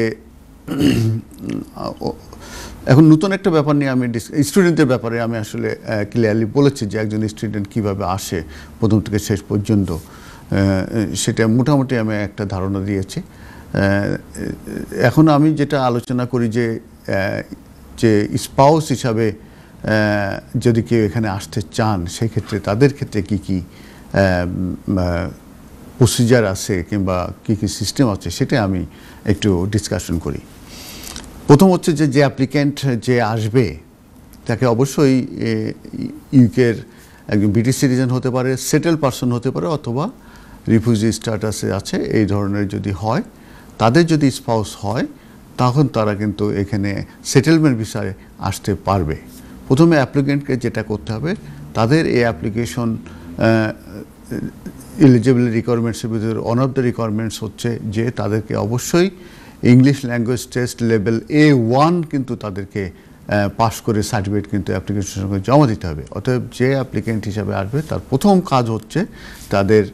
এখন নতুন একটা ব্যাপার নিয়ে আমি স্টুডেন্টদের ব্যাপারে আমি আসলে ক্লিয়ারলি বলেছি যে একজন স্টুডেন্ট কীভাবে আসে প্রথম থেকে শেষ পর্যন্ত, সেটা মোটামুটি আমি একটা ধারণা দিয়েছি। এখন আমি যেটা আলোচনা করি যে স্পাউস হিসাবে যদি কেউ এখানে আসতে চান, সেক্ষেত্রে তাদের ক্ষেত্রে কী কী প্রসিজার আছে কিংবা কী কী সিস্টেম আছে সেটা আমি একটু ডিসকাশন করি। প্রথম হচ্ছে যে অ্যাপ্লিক্যান্ট যে আসবে তাকে অবশ্যই ইউকের একজন ব্রিটিশ সিটিজেন হতে পারে, সেটেল পারসন হতে পারে, অথবা রিফিউজি স্ট্যাটাসে আছে, এই ধরনের যদি হয়, তাদের যদি স্পাউস হয় তখন তারা কিন্তু এখানে সেটেলমেন্ট ভিসায় আসতে পারবে। প্রথমে অ্যাপ্লিকেন্টকে যেটা করতে হবে, তাদের এই অ্যাপ্লিকেশন এলিজিবিলিটি রিকোয়ারমেন্টসের ভিতরে ওয়ান অফ দ্য রিকোয়ারমেন্টস হচ্ছে যে তাদেরকে অবশ্যই English language test level A1 কিন্তু তাদেরকে পাস করে সার্টিফিকেট কিন্তু অ্যাপ্লিকেশনের সঙ্গে জমা দিতে হবে। অতএব যে অ্যাপ্লিকেন্ট হিসাবে আসবে তার প্রথম কাজ হচ্ছে তাদের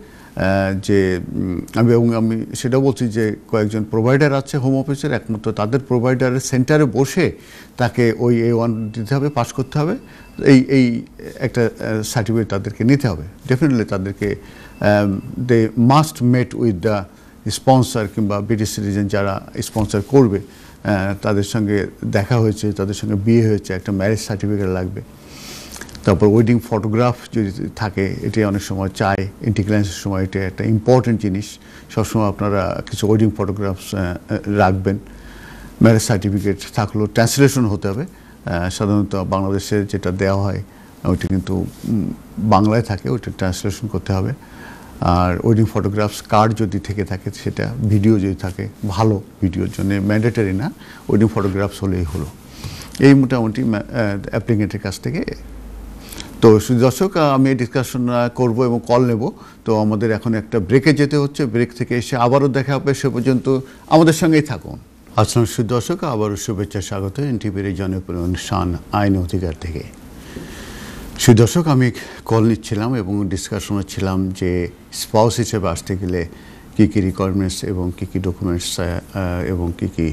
যে আমি সেটা বলছি যে কয়েকজন প্রোভাইডার আছে হোম অফিসের, একমাত্র তাদের প্রোভাইডারের সেন্টারে বসে তাকে ওই A1 দিতে হবে, পাস করতে হবে, এই একটা সার্টিফিকেট তাদেরকে নিতে হবে। ডেফিনেটলি তাদেরকে they must met with the sponsor কিংবা ব্রিটিশ সিটিজেন যারা স্পন্সর করবে তাদের সঙ্গে দেখা হয়েছে, তাদের সঙ্গে বিয়ে হয়েছে, একটা ম্যারেজ সার্টিফিকেট লাগবে। তারপর ওয়েডিং ফটোগ্রাফ যদি থাকে, এটি অনেক সময় চায়, ইন্টিগ্রেশনের সময় এটা একটা ইম্পর্টেন্ট জিনিস, সবসময় আপনারা কিছু ওয়েডিং ফটোগ্রাফস রাখবেন। ম্যারেজ সার্টিফিকেট থাকলেও ট্রান্সলেশন হতে হবে, সাধারণত বাংলাদেশে যেটা দেওয়া হয় ওইটা কিন্তু বাংলায় থাকে, ওইটা ট্রান্সলেশন করতে হবে। আর ওয়েডিং ফটোগ্রাফস কার্ড যদি থেকে থাকে, সেটা ভিডিও যদি থাকে, ভালো ভিডিওর জন্য ম্যান্ডেটরি না, ওয়েডিং ফটোগ্রাফস হলেই হলো। এই মোটামুটি অ্যাপ্লিকেন্টের কাছ থেকে। তো দর্শক, আমি এই ডিসকাশন করব এবং কল নেব। তো আমাদের এখন একটা ব্রেকে যেতে হচ্ছে, ব্রেক থেকে এসে আবারও দেখা হবে, সে পর্যন্ত আমাদের সঙ্গেই থাকুন। আসসালাম দর্শক, আবারও শুভেচ্ছা, স্বাগত এনটিভির এই জনপ্রিয় অনুষ্ঠান আইন অধিকার থেকে। দর্শক, আমি কল নিচ্ছিলাম এবং ডিসকাশন হচ্ছিলাম যে স্পাউস হিসেবে আসতে গেলে কী কী রিকোয়ারমেন্টস এবং কী কী ডকুমেন্টস এবং কী কী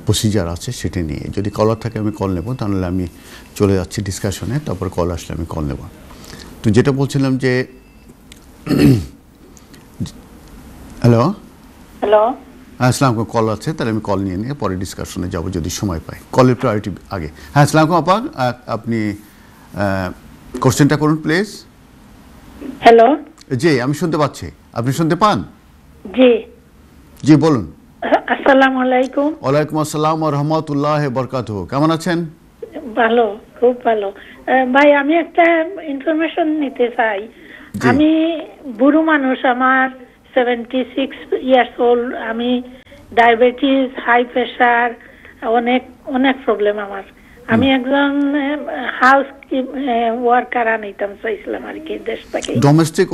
প্রসিজার আছে সেটা নিয়ে। যদি কলার থাকে আমি কল নেব, তাহলে আমি চলে যাচ্ছি ডিসকাশনে, তারপর কল আসলে আমি কল নেব। তো যেটা বলছিলাম যে হ্যালো হ্যালো, আসসালাম, কল আছে, তাহলে আমি কল নিয়ে পরে ডিসকাশনে যাব যদি সময় পাই। কলের প্রায়োরিটি আগে। হ্যাঁ, আসসালাম আপা, আপনি কোশ্চেনটা করুন প্লিজ। হ্যালো। জি, আমি শুনতে পাচ্ছি, আপনি শুনতে পান? জি জি, বলুন। আসসালামু আলাইকুম। ওয়ালাইকুম আসসালাম ওয়া রাহমাতুল্লাহি ওয়া বারাকাতুহু। কেমন আছেন? ভালো, খুব ভালো। ভাই, আমি একটা ইনফরমেশন নিতে চাই। আমি বুড়ো মানুষ, আমার 76 ইয়ার্স ওল্ড। আমি ডায়াবেটিস, হাই প্রেশার, অনেক অনেক প্রবলেম আমার। আমি একজন হাউস ওয়ার্কার আনাইতাম চাইছিলাম আর কি, দেশ থেকে। ডোমেস্টিক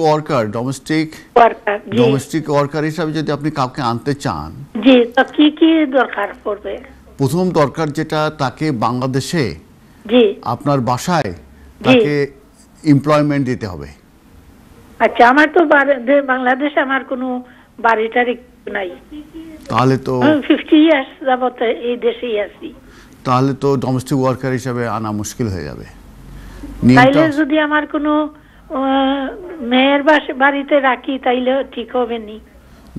ওয়ার্কার হিসাবে যদি আপনি কাউকে আনতে চান, জি, তো কি কি দরকার পড়বে? প্রথম দরকার যেটা, তাকে বাংলাদেশে জি আপনার বাসায় তাকে এমপ্লয়মেন্ট দিতে হবে। আচ্ছা, আমার তো বাংলাদেশে আমার কোনো বাড়ি টাড়ি নাই, তাহলে তো 50 ইয়ার্স যাবত এই দেশেই আছি। তাহলে তো ডোমেস্টিক ওয়ার্কার হিসাবে আনা মুশকিল হয়ে যাবে। তাইলে যদি আমার কোনো মেয়ের বাড়িতে রাখি তাইলে ঠিক হবে নি?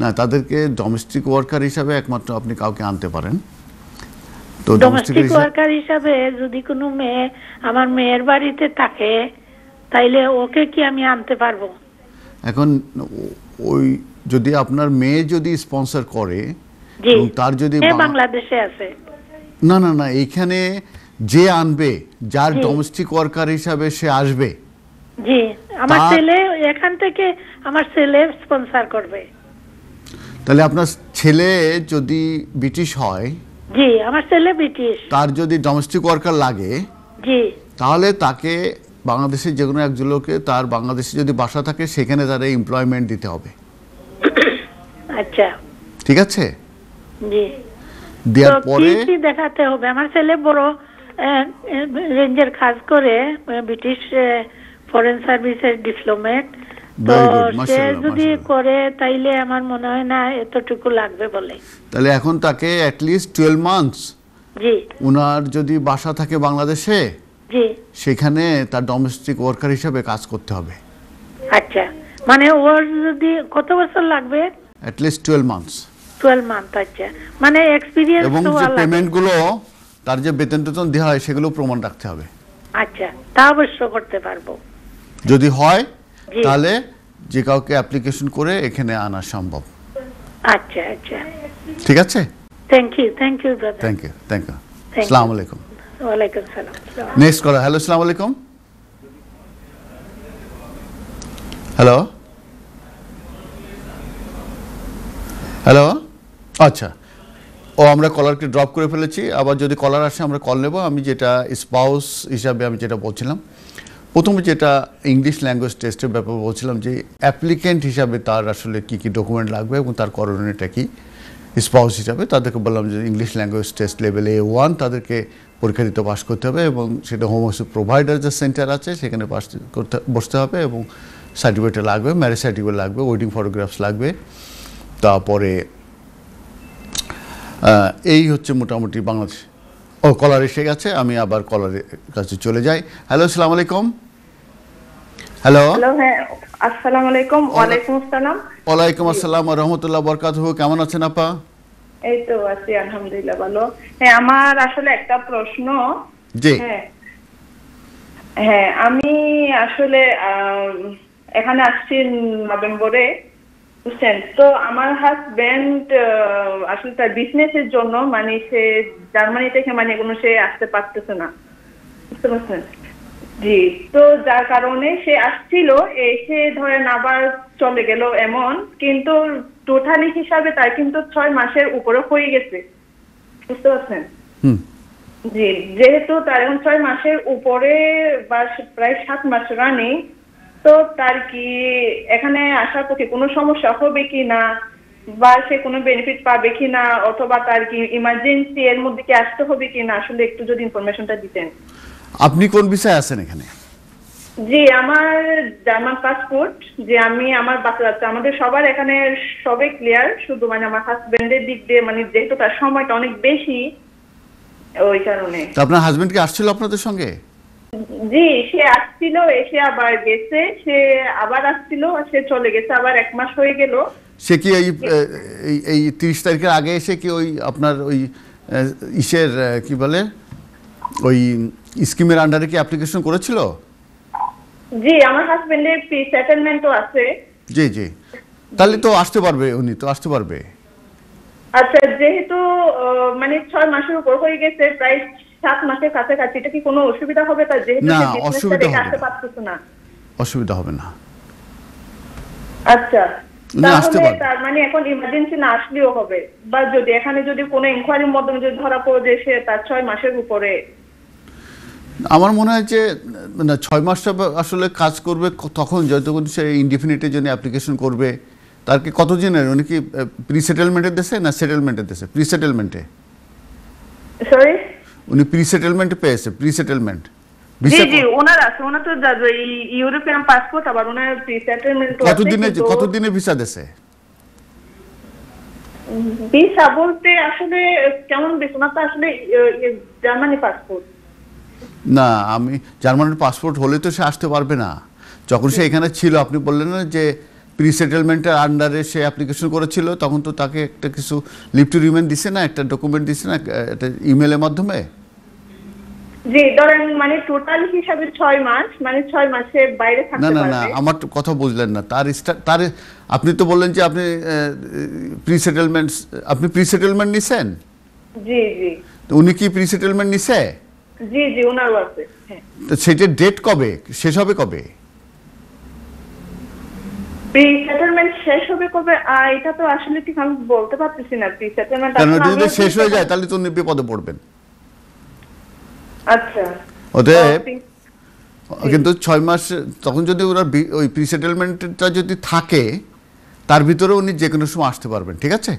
না, তাদেরকে ডোমেস্টিক ওয়ার্কার হিসাবে একমাত্র আপনি কাউকে আনতে পারেন। তো ডোমেস্টিক ওয়ার্কার হিসাবে যদি কোনো মেয়ে আমার মেয়ের বাড়িতে থাকে, তাইলে ওকে কি আমি আনতে পারবো? এখন ওই যদি আপনার মেয়ে যদি স্পন্সর করে, তার যদি বাংলাদেশে আছে, না না না, এইখানে যে আনবে, যার ডোমেস্টিক ওয়ার্কার হিসাবে সে আসবে, জি, আমার ছেলে এখান থেকে আমার ছেলে স্পন্সর করবে। তাহলে আপনার ছেলে যদি ব্রিটিশ হয়, জি, আমার ছেলে ব্রিটিশ, তার যদি ডোমেস্টিক ওয়ার্কার লাগে, জি, তাহলে তাকে বাংলাদেশের যে কোনো একজন লোককে, তার বাংলাদেশে যদি বাসা থাকে, সেখানে তার এমপ্লয়মেন্ট দিতে হবে। আচ্ছা, ঠিক আছে। জি, দেওয়ার পরে কি দেখাতে হবে? আমার ছেলে বড় রেঞ্জের কাজ করে, ব্রিটিশ ফরেন সার্ভিসের ডিপ্লোমেট। তো সে যদি করে তাইলে আমার মনে হয় না এতটুকু লাগবে বলে। তাহলে এখন তাকে অ্যাট লিস্ট 12 মান্থস, জি, উনার যদি বাসা থাকে বাংলাদেশে, জি, সেখানে তার ডোমেস্টিক ওয়ার্কার হিসেবে কাজ করতে হবে। আচ্ছা, মানে ওর যদি কত বছর লাগবে? At least 12 months. 12 মান্থ। আচ্ছা, মানে এক্সপেরিয়েন্স এবং যে পেমেন্ট গুলো, তার যে বেতন টেতন দেওয়া হয়, সেগুলো প্রমাণ রাখতে হবে। আচ্ছা, তা অবশ্য করতে পারবো। যদি হয় তাহলে যে কাউকে অ্যাপ্লিকেশন করে এখানে আনা সম্ভব। আচ্ছা আচ্ছা, ঠিক আছে। Thank you brother. Thank you. আসসালামু আলাইকুম। ওয়ালাইকুম সালাম। Next caller. হ্যালো, আসসালামু আলাইকুম। হ্যালো হ্যালো, আচ্ছা, আমরা কলারকে ড্রপ করে ফেলেছি। আবার যদি কলার আসে আমরা কল নেব। আমি যেটা স্পাউস হিসাবে আমি যেটা বলছিলাম, প্রথমে যেটা ইংলিশ ল্যাঙ্গুয়েজ টেস্টের ব্যাপারে বলছিলাম যে অ্যাপ্লিকেন্ট হিসাবে তার আসলে কী কী ডকুমেন্ট লাগবে এবং তার করণীয়টা কী। স্পাউস হিসাবে তাদেরকে বললাম যে English language test level A1 তাদেরকে পরীক্ষা দিতে পাস করতে হবে এবং সেটা হোম অফিস প্রোভাইডার যে সেন্টার আছে সেখানে পাস করতে বসতে হবে এবং সার্টিফিকেট লাগবে, ম্যারেজ সার্টিফিকেট লাগবে, ওয়েডিং ফটোগ্রাফস লাগবে। তারপরে এই হচ্ছে মোটামুটি বাংলাদেশ। কলার এসে গেছে, আমি আবার কলারের কাছে চলে যাই। হ্যালো, আসসালামু আলাইকুম। হ্যালো, হ্যাঁ, আসসালামু আলাইকুম। ওয়ালাইকুম আসসালাম। ওয়ালাইকুম আসসালাম ওয়া রাহমাতুল্লাহি ওয়া বারাকাতুহু। কেমন আছেন আপা? এই তো আছি, আলহামদুলিল্লাহ ভালো। হ্যাঁ, আমার আসলে একটা প্রশ্ন। জি। হ্যাঁ, আমি আসলে এখানে আসছি নভেম্বরে, বুঝছেন তো। আমার হাজবেন্ড আসলে তার বিজনেসের জন্য মানে সে জার্মানি থেকে মানে কোনো সে আসতে পারতেছে না, বুঝতে পারছেন? জি, তো যার কারণে সে আসছিল, এসে ধরেন আবার চলে গেল এমন, কিন্তু টোটালি হিসাবে তার কিন্তু 6 মাসের উপরে হয়ে গেছে, বুঝতে পারছেন? জি, যেহেতু তার এখন 6 মাসের উপরে বা প্রায় 7 মাস রানিং, তো তার কি এখানে আসার পক্ষে কোনো সমস্যা হবে কি না, বা সে কোনো বেনিফিট পাবে কি না, অথবা তার কি ইমার্জেন্সি এর মধ্যে কি আসতে হবে কি না, আসলে একটু যদি ইনফরমেশনটা দিতেন। আপনি কোন ভিসায় আছেন এখানে? জি, আমার জার্মান পাসপোর্ট। যে আমি আমার বাচ্চা আমাদের সবার এখানে সবে ক্লিয়ার, শুধু মানে আমার হাজবেন্ডের দিক দিয়ে মানে যেহেতু তার সময়টা অনেক বেশি, ওই কারণে। আপনার হাজবেন্ড কি আসছিল আপনাদের সঙ্গে? জি, সে আসছিল, এসে আবার গেছে, সে আবার আসছিল, সে চলে গেছে, আবার 1 মাস হয়ে গেল। সে কি এই 30 তারিখের আগে এসে কি ওই আপনার ওই ইসের কি বলে ওই স্কিমের আন্ডারে কি অ্যাপ্লিকেশন করেছিল? জি, আমার হাজবেন্ডের প্রি সেটেলমেন্টও আছে। জি জি, তাহলে তো আসতে পারবে, উনি তো আসতে পারবে। আচ্ছা, যেহেতু মানে 6 মাসের উপর হয়ে গেছে, প্রায় 7 মাসের কাছাকাছি, এটা কি কোনো অসুবিধা হবে তার? যেহেতু না, সে অসুবিধা বিজনেসটা হবে আসতে পারতেছে না। অসুবিধা হবে না। আচ্ছা, উনি আসতে তাহলে পারবে। তার মানে এখন ইমার্জেন্সি না আসলেও হবে, বা যদি এখানে যদি কোনো ইনকোয়ারির মাধ্যমে যদি ধরা পড়ে যে সে তার 6 মাসের উপরে। আমার মনে হয় যে 6 মাসটা আসলে কাজ করবে তখন যতক্ষণ সে ইনডিফিনিটের জন্য অ্যাপ্লিকেশন করবে। তার কি কত দিনের, উনি কি প্রি সেটেলমেন্টের দেশে না সেটেলমেন্টের দেশে? প্রি সেটেলমেন্টে। সরি, উনি প্রি সেটেলমেন্টে পেয়েছে, প্রি সেটেলমেন্ট। জি জি, ওনার আছে, ওনার তো ইউরোপিয়ান পাসপোর্ট, আবার ওনার প্রি সেটেলমেন্ট আছে। কতদিনের ভিসা দেশে? ভিসা বলতে আসলে কেমন ভিসা? ওনার তো আসলে জার্মানি পাসপোর্ট। না, আমি জার্মানির পাসপোর্ট হলে তো সে আসতে পারবে না। যখন সে এখানে ছিল, আপনি বললেন না যে প্রি সেটেলমেন্টের আন্ডারে সে অ্যাপ্লিকেশন করেছিল, তখন তো তাকে একটা কিছু লিভ টু রিমেইন দিছে না, একটা ডকুমেন্ট দিছে না, একটা ইমেলের মাধ্যমে। জি, ধরেন মানে টোটাল হিসাবে 6 মাস, মানে 6 মাসের বাইরে থাকতে না পারবে। না না, আমার কথা বুঝলেন না। তার আপনি তো বললেন যে আপনি প্রি সেটেলমেন্ট নিছেন। জি জি, উনি কি প্রি সেটেলমেন্ট নিছে? জি জি, ওনারও আছে। হ্যাঁ, তো সেটার ডেট কবে শেষ হবে? কবে প্রি সেটেলমেন্ট শেষ হবে কবে এটা তো আসলে ঠিক আমি বলতে পারতেছি না। প্রি সেটেলমেন্ট যদি শেষ হয়ে যায় তাহলে তো উনি বিপদে পড়বেন। আচ্ছা, অতএব কিন্তু 6 মাস, তখন যদি ওরা ওই প্রি সেটেলমেন্টটা যদি থাকে, তার ভিতরে উনি যে কোনো সময় আসতে পারবেন। ঠিক আছে?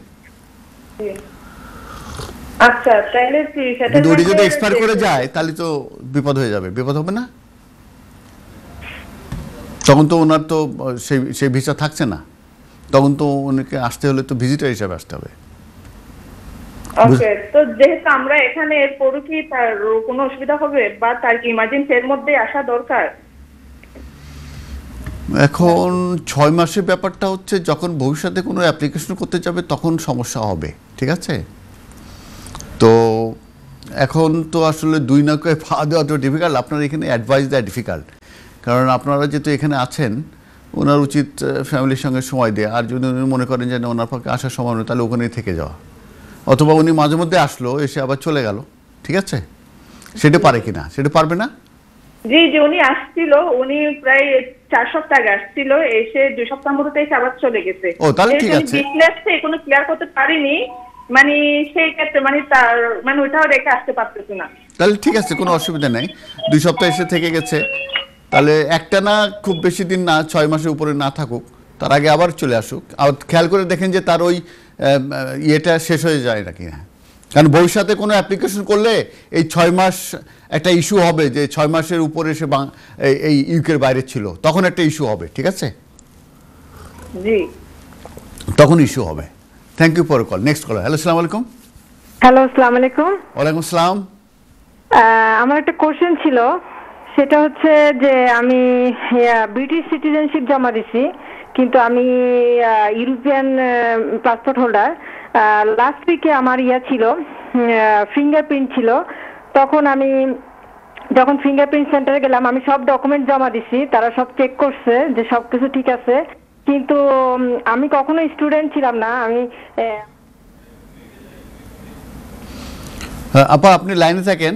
আচ্ছা, তাহলে প্রি কিন্তু উনি যদি সেটেলমেন্ট এক্সপায়ার করে যায় তাহলে তো বিপদ হয়ে যাবে। বিপদ হবে না? তখন তো ওনার তো সেই ভিসা থাকছে না, তখন তো উনিকে আসতে হলে তো ভিজিটার হিসাবে আসতে হবে। ওকে, তো যেহেতু আমরা এখানে এরপরও কি তার কোনো অসুবিধা হবে, বা তার কি ইমার্জেন্সি এর মধ্যে আসা দরকার? এখন 6 মাসের ব্যাপারটা হচ্ছে যখন ভবিষ্যতে কোনো অ্যাপ্লিকেশন করতে যাবে তখন সমস্যা হবে। ঠিক আছে? তো এখন তো আসলে 2 নৌকায় পা দেওয়া তো ডিফিকাল্ট। আপনার এখানে অ্যাডভাইস দেওয়া ডিফিকাল্ট, কারণ আপনারা যেহেতু এখানে আছেন, ওনার উচিত ফ্যামিলির সঙ্গে সময় দেয়। আর যদি উনি মনে করেন যে ওনার পক্ষে আসার সময় নয়, তাহলে ওখানেই থেকে যাওয়া, অথবা উনি মাঝে মধ্যে আসলো, এসে আবার চলে গেল। ঠিক আছে? সেটা পারে কি না? সেটা পারবে না? জি জি, উনি আসছিল, উনি প্রায় 4 সপ্তাহ আগে আসছিল, এসে 2 সপ্তাহ মতো এসে আবার চলে গেছে। ও, তাহলে ঠিক আছে। বিজনেসে কোনো ক্লিয়ার করতে পারিনি, মানে সেই ক্ষেত্রে মানে তার মানে ওইটাও রেখে আসতে পারতেছে না। তাহলে ঠিক আছে, কোনো অসুবিধা নেই। 2 সপ্তাহ এসে থেকে গেছে, তাহলে একটা না খুব বেশি দিন না, 6 মাসের উপরে না থাকুক, তার আগে আবার চলে আসুক। আর খেয়াল করে দেখেন যে তার ওই ইয়েটা শেষ হয়ে যায় নাকি না, কারণ ভবিষ্যতে কোনো অ্যাপ্লিকেশন করলে এই 6 মাস একটা ইস্যু হবে যে 6 মাসের উপরে সে এই ইউকের বাইরে ছিল, তখন একটা ইস্যু হবে, ঠিক আছে? জি, তখন ইস্যু হবে। Thank you for call. Next caller. Hello, আসসালামু আলাইকুম। হ্যালো, আসসালামু আলাইকুম। ওয়ালাইকুম আসসালাম। আমার একটা কোশ্চেন ছিল, সেটা হচ্ছে যে আমি ব্রিটিশ সিটিজেনশিপ জমা দিছি, কিন্তু আমি ইউরোপিয়ান পাসপোর্ট হোল্ডার। লাস্ট উইকে আমার ছিল ফিঙ্গারপ্রিন্ট ছিল, তখন আমি যখন ফিঙ্গারপ্রিন্ট সেন্টারে গেলাম, আমি সব ডকুমেন্ট জমা দিছি, তারা সব চেক করছে যে সবকিছু ঠিক আছে, কিন্তু আমি কখনো স্টুডেন্ট ছিলাম না। আমি আপা, আপনি লাইনে থাকেন,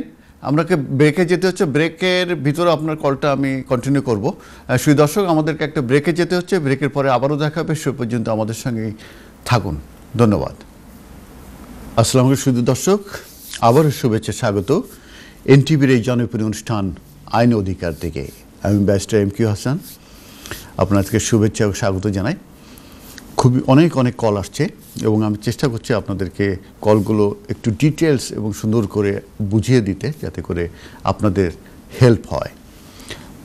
আপনাকে ব্রেকে যেতে হচ্ছে, ব্রেকের ভিতরে আপনার কলটা আমি কন্টিনিউ করব। সুধী দর্শক, আমাদেরকে একটা ব্রেকে যেতে হচ্ছে, ব্রেকের পরে আবারও দেখা হবে, সে পর্যন্ত আমাদের সঙ্গেই থাকুন। ধন্যবাদ। আসসালামু আলাইকুম সুধী দর্শক, আবারও শুভেচ্ছা, স্বাগত এনটিভির এই জনপ্রিয় অনুষ্ঠান আইন অধিকার থেকে। আমি ব্যারিস্টার এম কিউ হাসান আপনাদেরকে শুভেচ্ছা ও স্বাগত জানাই। খুবই অনেক কল আসছে এবং আমি চেষ্টা করছি আপনাদেরকে কলগুলো একটু ডিটেলস এবং সুন্দর করে বুঝিয়ে দিতে, যাতে করে আপনাদের হেল্প হয়।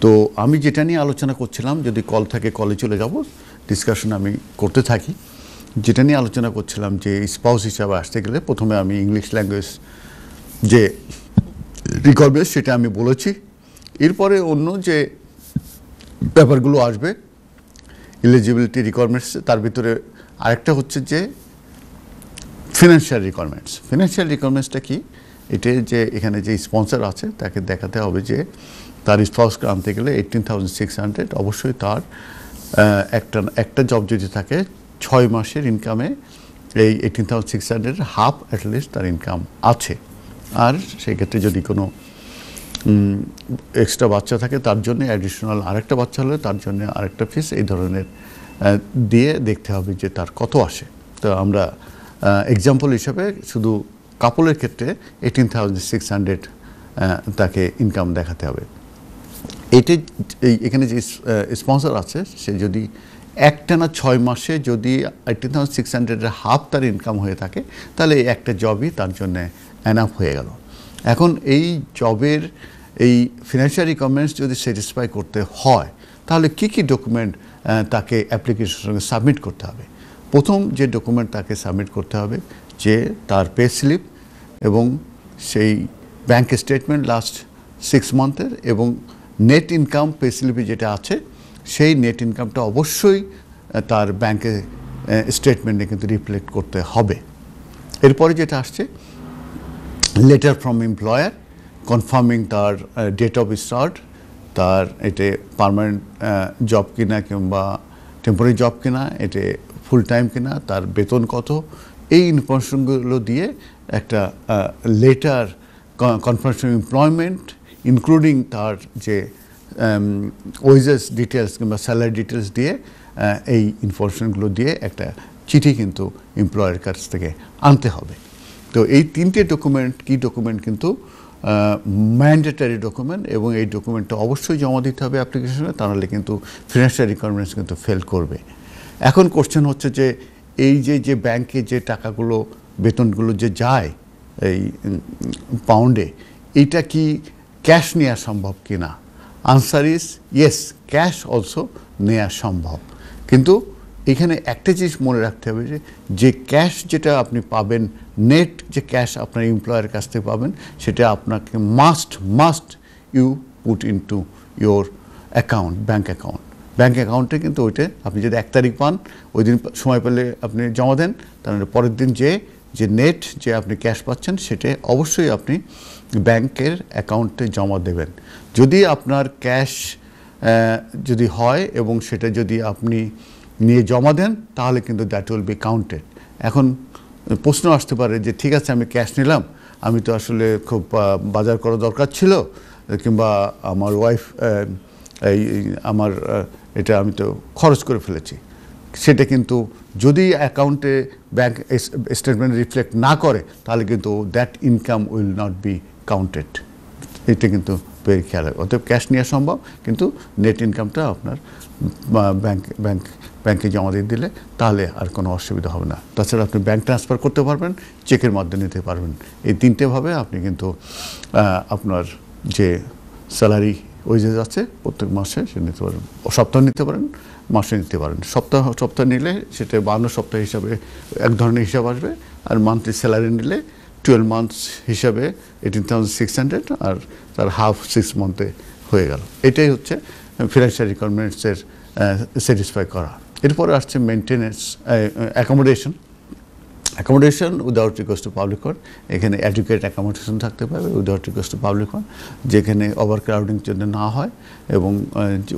তো আমি যেটা নিয়ে আলোচনা করছিলাম, যদি কল থাকে কলে চলে যাব, ডিসকাশন আমি করতে থাকি। যেটা নিয়ে আলোচনা করছিলাম যে স্পাউস হিসাবে আসতে গেলে প্রথমে আমি ইংলিশ ল্যাঙ্গুয়েজ যে রিকোয়ারমেন্টস সেটা আমি বলেছি, এরপরে অন্য যে ব্যাপারগুলো আসবে এলিজিবিলিটি রিকোয়ারমেন্টস, তার ভিতরে আরেকটা হচ্ছে যে ফিনান্সিয়াল রিকোয়ারমেন্টস। ফিনান্সিয়াল রিকোয়ারমেন্টসটা কি? এটা যে এখানে যে স্পন্সর আছে তাকে দেখাতে হবে যে তার স্পাউসকে আনতে গেলে 18,600, অবশ্যই তার একটা জব যদি থাকে 6 মাসের ইনকামে এই 18,600 হাফ অ্যাটলিস্ট তার ইনকাম আছে। আর সেই ক্ষেত্রে যদি কোনো এক্সট্রা বাচ্চা থাকে তার জন্য অ্যাডিশনাল আরেকটা বাচ্চা হলে তার জন্য আরেকটা ফিস, এই ধরনের দিয়ে দেখতে হবে যে তার কত আসে। তো আমরা এক্সাম্পল হিসাবে শুধু কাপলের ক্ষেত্রে 18,600 তাকে ইনকাম দেখাতে হবে। এখানে যে স্পন্সর আছে সে যদি একটানা 6 মাসে যদি 18,600 হাফ তার ইনকাম হয়ে থাকে, তাহলে এই একটা জবই তার জন্য এনাফ হয়ে গেল। এখন এই জবের এই ফিনান্সিয়াল রিকোয়ারমেন্টস যদি স্যাটিসফাই করতে হয়, তাহলে কি ডকুমেন্ট তাকে অ্যাপ্লিকেশনের সঙ্গে সাবমিট করতে হবে? প্রথম যে ডকুমেন্ট তাকে সাবমিট করতে হবে যে তার পে স্লিপ এবং সেই ব্যাংক স্টেটমেন্ট লাস্ট 6 মান্থের, এবং নেট ইনকাম পে স্লিপে যেটা আছে সেই নেট ইনকামটা অবশ্যই তার ব্যাংকে স্টেটমেন্টে কিন্তু রিফ্লেক্ট করতে হবে। এরপরে যেটা আসছে লেটার ফ্রম এমপ্লয়ার কনফার্মিং তার ডেট অফ স্টার্ট, তার এতে পার্মানেন্ট জব কিনা কিংবা টেম্পোরারি জব কিনা, এতে ফুল টাইম কিনা, তার বেতন কত, এই ইনফরমেশনগুলো দিয়ে একটা লেটার কনফার্মেশন এমপ্লয়মেন্ট ইনক্লুডিং তার যে ওয়েজেস ডিটেলস কিংবা স্যালারি ডিটেলস দিয়ে এই ইনফরমেশনগুলো দিয়ে একটা চিঠি কিন্তু এমপ্লয়ের কাছ থেকে আনতে হবে। তো এই 3টে ডকুমেন্ট কিন্তু ম্যান্ডেটারি ডকুমেন্ট, এবং এই ডকুমেন্টটা অবশ্যই জমা দিতে হবে অ্যাপ্লিকেশনে, তাহলে কিন্তু ফিনান্সিয়াল রিকোয়ারমেন্টস কিন্তু ফেল করবে। এখন কোশ্চেন হচ্ছে যে এই যে ব্যাংকে যে টাকাগুলো বেতনগুলো যে যায় এই পাউন্ডে, এইটা কি ক্যাশ নেওয়া সম্ভব কি না? Answer is yes, cash also নেওয়া সম্ভব। কিন্তু এখানে একটা জিনিস মনে রাখতে হবে যে ক্যাশ যেটা আপনি পাবেন, নেট যে ক্যাশ আপনার এমপ্লয়ারের কাছ থেকে পাবেন, সেটা আপনাকে must you put into your account, bank অ্যাকাউন্টে। কিন্তু ওইটা আপনি যদি 1 তারিখ পান, ওই দিন সময় পেলে আপনি জমা দেন, তাহলে পরের দিন যে নেট যে আপনি ক্যাশ পাচ্ছেন সেটা অবশ্যই আপনি ব্যাংকের অ্যাকাউন্টে জমা দেবেন। যদি আপনার ক্যাশ যদি হয় এবং সেটা যদি আপনি নিয়ে জমা দেন, তাহলে কিন্তু দ্যাট উইল বি কাউন্টেড। এখন প্রশ্ন আসতে পারে যে ঠিক আছে, আমি ক্যাশ নিলাম, আমি তো আসলে খুব বাজার করা দরকার ছিল, কিংবা আমার ওয়াইফ আমার এটা আমি তো খরচ করে ফেলেছি, সেটা কিন্তু যদি অ্যাকাউন্টে ব্যাংক স্টেটমেন্ট রিফ্লেক্ট না করে তাহলে কিন্তু that income will not be counted. এটা কিন্তু বেশ খেয়াল রাখবে। অতএব ক্যাশ নেওয়া সম্ভব, কিন্তু নেট ইনকামটা আপনার ব্যাংকে জমা দিয়ে দিলে তাহলে আর কোনো অসুবিধা হবে না। তাছাড়া আপনি ব্যাংক ট্রান্সফার করতে পারবেন, চেকের মাধ্যমে নিতে পারবেন। এই তিনটেভাবে আপনি কিন্তু আপনার যে স্যালারি ওয়েজেস আছে প্রত্যেক মাসে সে নিতে পারেন, সপ্তাহ নিতে পারেন, মাসে নিতে পারেন। সপ্তাহ নিলে সেটা 52 সপ্তাহ হিসাবে এক ধরনের হিসাব আসবে, আর মান্থলি স্যালারি নিলে 12 মান্থস হিসাবে 18,600, আর তার হাফ 6 মান্থে হয়ে গেল। এটাই হচ্ছে ফিনান্সিয়াল রিকোয়ারমেন্টসের স্যাটিসফাই করা। এরপরে আসছে maintenance, accommodation without request to public fund. এখানে অ্যাডুকেট অ্যাকোমোডেশন থাকতে পারবে without request to public fund, যেখানে ওভার ক্রাউডিং যেন না হয় এবং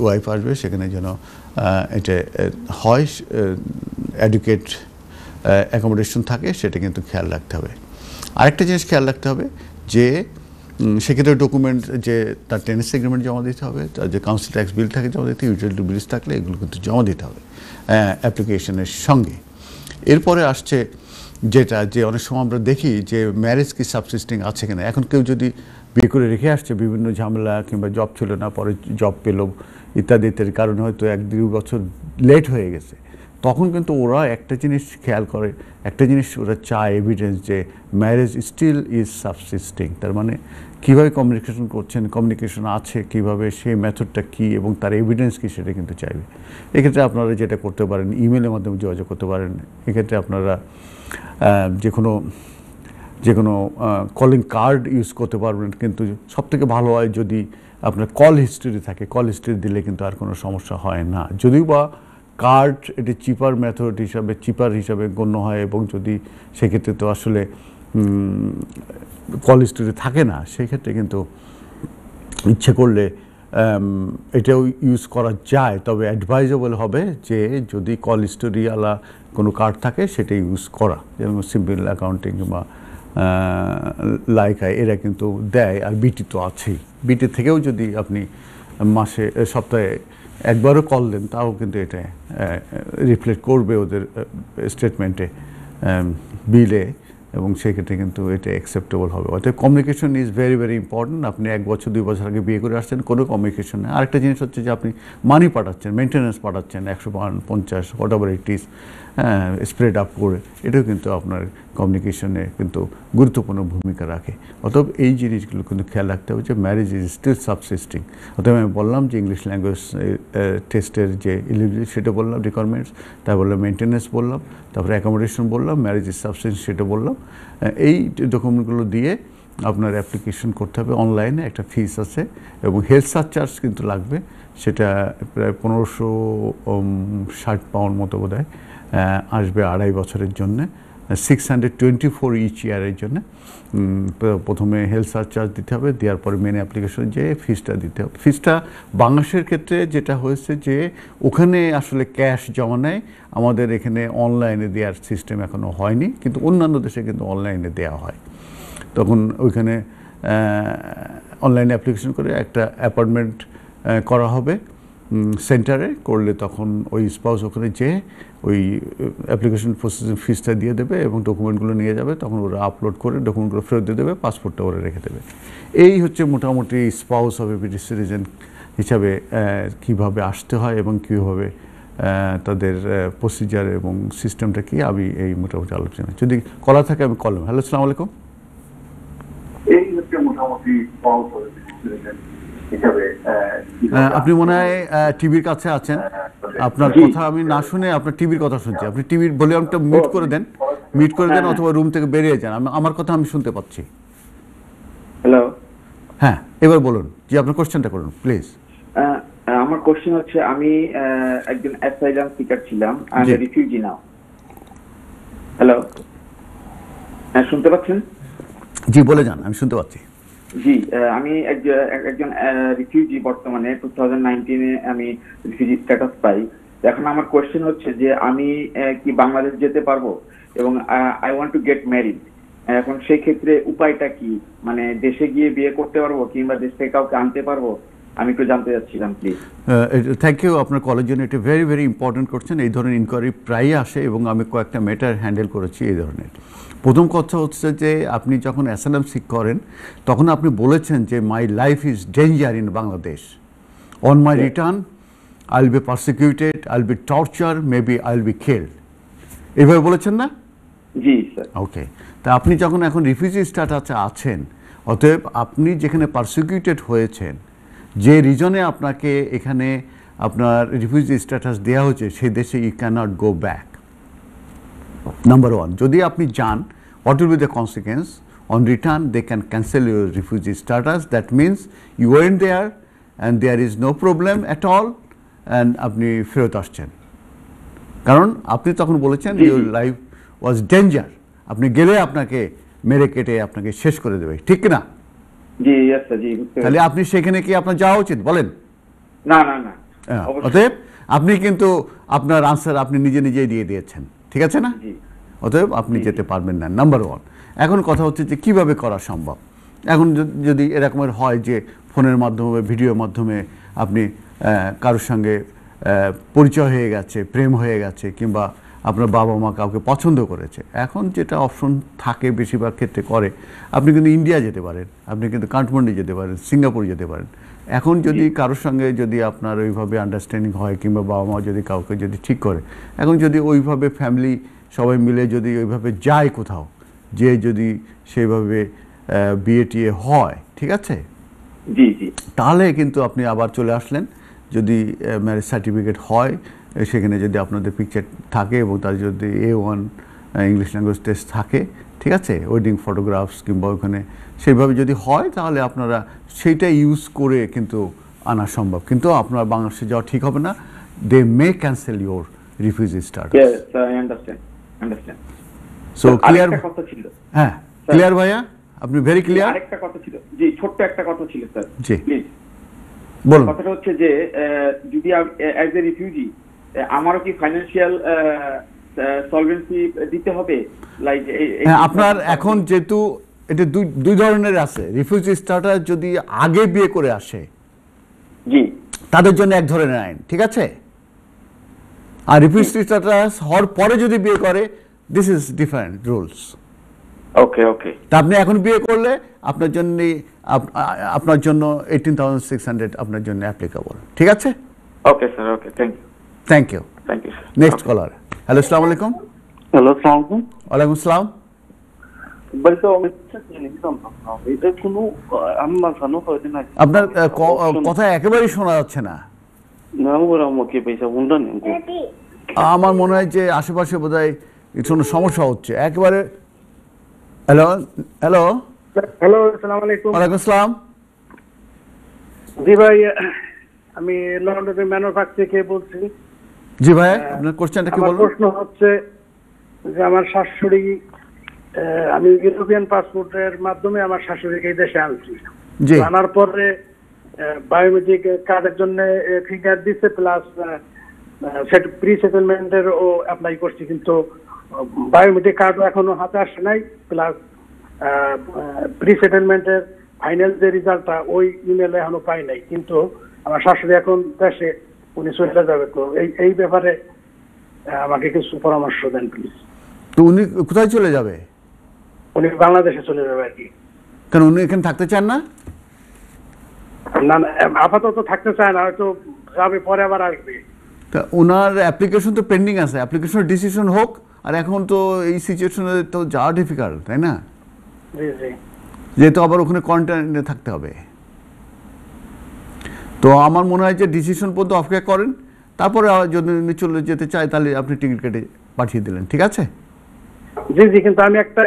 ওয়াইফ আসবে সেখানে যেন এটা হয়, অ্যাডুকেট অ্যাকোমোডেশন থাকে, সেটা কিন্তু খেয়াল রাখতে হবে। আরেকটা জিনিস খেয়াল রাখতে হবে যে সেক্ষেত্রে ডকুমেন্ট যে তার টেনেন্সি এগ্রিমেন্ট জমা দিতে হবে, তার যে কাউন্সিল ট্যাক্স বিল থাকে জমা দিতে, ইউটিলিটি বিলস থাকলে এগুলো কিন্তু জমা দিতে হবে অ্যাপ্লিকেশনের সঙ্গে। এরপরে আসছে যেটা যে অনেক সময় আমরা দেখি যে ম্যারেজ কি সাবসিস্টিং আছে কিনা। এখন কেউ যদি বিয়ে করে রেখে আসছে, বিভিন্ন ঝামেলা কিংবা জব ছিল না, পরে জব পেল ইত্যাদি ইত্যাদির কারণে হয়তো 1-2 বছর লেট হয়ে গেছে, তখন কিন্তু ওরা একটা জিনিস খেয়াল করে, একটা জিনিস ওরা চায় এভিডেন্স যে ম্যারেজ স্টিল ইজ সাবসিস্টিং। তার মানে কীভাবে কমিউনিকেশন করছেন, কমিউনিকেশন আছে কীভাবে, সেই মেথডটা কী এবং তার এভিডেন্স কী সেটা কিন্তু চাইবে। এক্ষেত্রে আপনারা যেটা করতে পারেন, ইমেলের মাধ্যমে যোগাযোগ করতে পারেন। এক্ষেত্রে আপনারা যে কোনো কলিং কার্ড ইউজ করতে পারবেন, কিন্তু সবথেকে ভালো হয় যদি আপনার কল হিস্ট্রি থাকে, কল হিস্ট্রি দিলে কিন্তু আর কোনো সমস্যা হয় না। যদিও বা কার্ড এটি চিপার মেথড হিসাবে, চিপার হিসাবে গণ্য হয়, এবং যদি সেক্ষেত্রে তো আসলে কল হিস্ট্রি থাকে না, সেক্ষেত্রে কিন্তু ইচ্ছে করলে এটাও ইউজ করা যায়। তবে অ্যাডভাইজেবল হবে যে যদি কল হিস্টোরিওয়ালা কোনো কার্ড থাকে সেটা ইউজ করা, যেমন সিম্পল অ্যাকাউন্টিং বা লাইকায় এরা কিন্তু দেয়। আর বিটি তো আছেই, বিটি থেকেও যদি আপনি সপ্তাহে একবারও কল দেন তাও কিন্তু এটা রিফ্লেক্ট করবে ওদের স্টেটমেন্টে, বিলে, এবং সেক্ষেত্রে কিন্তু এটা অ্যাকসেপ্টেবল হবে। অর্থাৎ communication is very very important. আপনি 1 বছর 2 বছর আগে বিয়ে করে আসছেন, কোনো কমিউনিকেশন নেই। আরেকটা জিনিস হচ্ছে যে আপনি মানি পাঠাচ্ছেন, মেনটেন্যান্স পাঠাচ্ছেন 150 what ever it is, spread up করে, এটাও কিন্তু আপনার কমিউনিকেশনে কিন্তু গুরুত্বপূর্ণ ভূমিকা রাখে। অতএব এই জিনিসগুলো কিন্তু খেয়াল রাখতে হবে যে ম্যারেজ ইজ স্টিল সাবসিস্টিং। অতএব আমি বললাম যে ইংলিশ ল্যাঙ্গুয়েজ টেস্টের যে এলিজিবিলিটি সেটা বললাম, রিকোয়ারমেন্টস, তারপর মেনটেন্যান্স বললাম, তারপরে অ্যাকোমোডেশন বললাম, ম্যারেজ ইজ সাবসিস্টিং সেটা বললাম। এই ডকুমেন্টগুলো দিয়ে আপনার অ্যাপ্লিকেশন করতে হবে। অনলাইনে একটা ফিস আছে এবং হেলথ সারচার্জ কিন্তু লাগবে, সেটা প্রায় 1560 পাউন্ড মতো বোধ হয় আসবে 2.5 বছরের জন্যে, 624 ইচ ইয়ারের জন্যে। প্রথমে হেলথ সারচার্জ দিতে হবে, দেওয়ার পরে মেন অ্যাপ্লিকেশন যে ফিসটা দিতে হবে। ফিসটা বাংলাদেশের ক্ষেত্রে যেটা হয়েছে যে ওখানে আসলে ক্যাশ জমা নেয়, আমাদের এখানে অনলাইনে দেওয়ার সিস্টেম এখনও হয়নি, কিন্তু অন্যান্য দেশে কিন্তু অনলাইনে দেওয়া হয়। তখন ওইখানে অনলাইনে অ্যাপ্লিকেশন করে একটা অ্যাপয়েন্টমেন্ট করা হবে সেন্টারে, করলে তখন ওই স্পাউস ওখানে যেয়ে ওই অ্যাপ্লিকেশন প্রসেসিং ফিসটা দিয়ে দেবে এবং ডকুমেন্টগুলো নিয়ে যাবে, তখন ওরা আপলোড করে ডকুমেন্টগুলো ফেরত দিয়ে দেবে, পাসপোর্টটা ওরা রেখে দেবে। এই হচ্ছে মোটামুটি স্পাউস হবে ব্রিটিশ সিটিজেন হিসাবে কীভাবে আসতে হয় এবং কীভাবে তাদের প্রসিজার এবং সিস্টেমটা কি, আমি এই মোটামুটি আলোচনা। যদি কলা থাকে আমি কলম। হ্যালো, আসসালামু আলাইকুম। এই হচ্ছে মোটামুটি স্পাউস হবে ব্রিটিশ সিটিজেন হিসাবে। আপনি মনে হয় টিভির কাছে আছেন, আপনার কথা আমি না শুনে আপনার টিভির কথা শুনছি। আপনি টিভির ভলিউমটা মিউট করে দেন, অথবা রুম থেকে বেরিয়ে যান, আমার কথা আমি শুনতে পাচ্ছি। হ্যালো, হ্যাঁ এবার বলুন, জি আপনার কোশ্চেনটা করুন প্লিজ। আমার কোশ্চেন হচ্ছে, আমি একজন অ্যাসাইলাম সিকার ছিলাম, I am refugee now. Hello, হ্যাঁ শুনতে পাচ্ছেন? জি বলে যান, আমি শুনতে পাচ্ছি। জি, আমি একজন রিফিউজি, বর্তমানে 2019-এ আমি রিফিউজি স্ট্যাটাস পাই। এখন আমার কোয়েশ্চেন হচ্ছে যে আমি কি বাংলাদেশ যেতে পারবো, এবং I want to get married, এখন সেই ক্ষেত্রে উপায়টা কি, মানে দেশে গিয়ে বিয়ে করতে পারবো কিংবা দেশ থেকে কাউকে আনতে পারবো, আমি একটু জানতে চাচ্ছিলাম প্লিজ। থ্যাংক ইউ আপনার কলের জন্য, এটা ভেরি ভেরি ইম্পর্টেন্ট করছেন। এই ধরনের ইনকোয়ারি প্রায়ই আসে এবং আমি কয়েকটা ম্যাটার হ্যান্ডেল করেছি এই ধরনের। প্রথম কথা হচ্ছে যে আপনি যখন অ্যাসাইলাম সিক করেন তখন আপনি বলেছেন যে my life is danger in Bangladesh, on my return I will be persecuted, I will be torture, maybe I will be killed, এইভাবে বলেছেন না? জি স্যার। ওকে, তা আপনি যখন এখন রিফিউজি স্ট্যাটাসে আছেন, অতএব আপনি যেখানে পারসিকিউটেড হয়েছেন, যে রিজনে আপনাকে এখানে আপনার রিফিউজি স্ট্যাটাস দেওয়া হয়েছে, সেই দেশে you can't go back, number one. যদি আপনি যান, what will be the consequence? On return they can cancel your refugee status, that means you went there and there is no problem at all, and আপনি ফেরত আসছেন। কারণ আপনি তখন বলেছেন ইউর লাইফ ওয়াজ ডেঞ্জার, আপনি গেলে আপনাকে মেরে কেটে আপনাকে শেষ করে দেবে, ঠিক না? জি স্যার, জি। তাহলে আপনি সেখানে কি আপনার যাওয়া উচিত বলেন? না না না, অতএব আপনি কিন্তু আপনার আনসার আপনি নিজে নিজেই দিয়ে দিয়েছেন, ঠিক আছে না? অতএব আপনি যেতে পারবেন না, নাম্বার ওয়ান। এখন কথা হচ্ছে যে কীভাবে করা সম্ভব। এখন যদি এরকমের হয় যে ফোনের মাধ্যমে, ভিডিওর মাধ্যমে আপনি কারোর সঙ্গে পরিচয় হয়ে গেছে, প্রেম হয়ে গেছে, কিংবা আপনার বাবা মা কাউকে পছন্দ করেছে, এখন যেটা অপশন থাকে বেশিরভাগ ক্ষেত্রে করে, আপনি কিন্তু ইন্ডিয়া যেতে পারেন, আপনি কিন্তু কাঠমান্ডু যেতে পারেন, সিঙ্গাপুর যেতে পারেন। এখন যদি কারোর সঙ্গে যদি আপনার ওইভাবে আন্ডারস্ট্যান্ডিং হয়, কিংবা বাবা মা যদি কাউকে যদি ঠিক করে, এখন যদি ওইভাবে ফ্যামিলি সবাই মিলে যদি ওইভাবে যায় কোথাও, যে যদি সেইভাবে বিয়ে টিয়ে হয়, ঠিক আছে, জি জি, তাহলে কিন্তু আপনি আবার চলে আসলেন। যদি ম্যারেজ সার্টিফিকেট হয়, সেখানে যদি আপনাদের পিকচার থাকে এবং তার যদি A1 ইংলিশ ল্যাঙ্গুয়েজ টেস্ট থাকে, ঠিক আছে, ওয়েডিং ফটোগ্রাফস কিংবা ওখানে সেইভাবে যদি হয়, তাহলে আপনারা সেইটা ইউজ করে কিন্তু আনা সম্ভব। কিন্তু আপনার বাংলাদেশে যাওয়া ঠিক হবে না, they may cancel your refugee status. So clear? হ্যাঁ, ক্লিয়ার ভাইয়া, আপনি ভেরি ক্লিয়ার? আরেকটা কথা ছিল, জি, ছোট্ট একটা কথা ছিল স্যার, জি প্লিজ বলুন। কথাটা হচ্ছে যে যদি অ্যাজ এ রিফিউজি আমারও কি ফাইন্যান্সিয়াল সলভেন্সি দিতে হবে? লাইক আপনার এখন যেহেতু এটা দুই ধরনের আছে, রিফিউজি স্ট্যাটাস যদি আগে বিয়ে করে আসে, জি, তাদের জন্য এক ধরনের আইন, ঠিক আছে, আর রিফিউজি স্ট্যাটাস হওয়ার পরে যদি বিয়ে করে, দিস ইজ ডিফারেন্ট রুলস। ওকে ওকে, তা আপনি এখন বিয়ে করলে আপনার জন্য 18,600 আপনার জন্য অ্যাপ্লিকেবল, ঠিক আছে? Okay sir, okay, thank you. Thank you. Thank you. Next caller. Hello, আসসালামু আলাইকুম। হ্যালো, আসসালামু আলাইকুম। ওয়ালাইকুম আসসালাম। বাড়িতে অনেক এটা কোনো আম্মা জানো কয়দিন আগে আপনার কথা একেবারেই শোনা যাচ্ছে না। না ওরা আমাকে পয়সা উন্ডা নেই। আমার মনে হয় যে আশেপাশে বোধহয় কোনো সমস্যা হচ্ছে একেবারে। হ্যালো হ্যালো হ্যালো, আসসালামু আলাইকুম। ওয়ালাইকুম আসসালাম। জি ভাই, আমি লন্ডনের ম্যানুফ্যাক্ট থেকে বলছি। জি ভাই, আপনার কোশ্চেনটা কি বলুন? আমার প্রশ্ন হচ্ছে যে আমার শাশুড়ি, আমি ইউরোপিয়ান পাসপোর্টের মাধ্যমে আমার শাশুড়িকে এই দেশে আনছি। আনার পরে বায়োমেট্রিক কার্ডের জন্য ফিঙ্গার দিচ্ছে, প্লাস প্রি সেটেলমেন্টের ও অ্যাপ্লাই করছি, কিন্তু বায়োমেট্রিক কার্ডও এখনো হাতে আসে নাই, প্লাস প্রি সেটেলমেন্টের ফাইনাল যে রেজাল্টটা ওই ইমেলে এখনো পাই নাই। কিন্তু আমার শাশুড়ি এখন দেশে, উনি চলে যাবে, তো এই ব্যাপারে আমাকে কিছু পরামর্শ দেন প্লিজ। তো উনি কোথায় চলে যাবে? উনি বাংলাদেশে চলে যাবে আর কি। কেন, উনি এখানে থাকতে চান না? না, আপাতত থাকতে চায় না, হয়তো যাবে, পরে আবার আসবে। তা ওনার অ্যাপ্লিকেশন তো পেন্ডিং আছে, অ্যাপ্লিকেশন ডিসিশন হোক। আর এখন তো এই সিচুয়েশনে তো যাওয়া ডিফিকাল্ট, তাই না? জি জি, যেহেতু আবার ওখানে কোয়ারেন্টাইনে থাকতে হবে। তো আমার মনে হয় যে ডিসিশন পর্যন্ত অপেক্ষা করেন, তারপরে যদি উনি চলে যেতে চায় তাহলে আপনি টিকিট কেটে পাঠিয়ে দিলেন, ঠিক আছে? জি জি, কিন্তু আমি একটা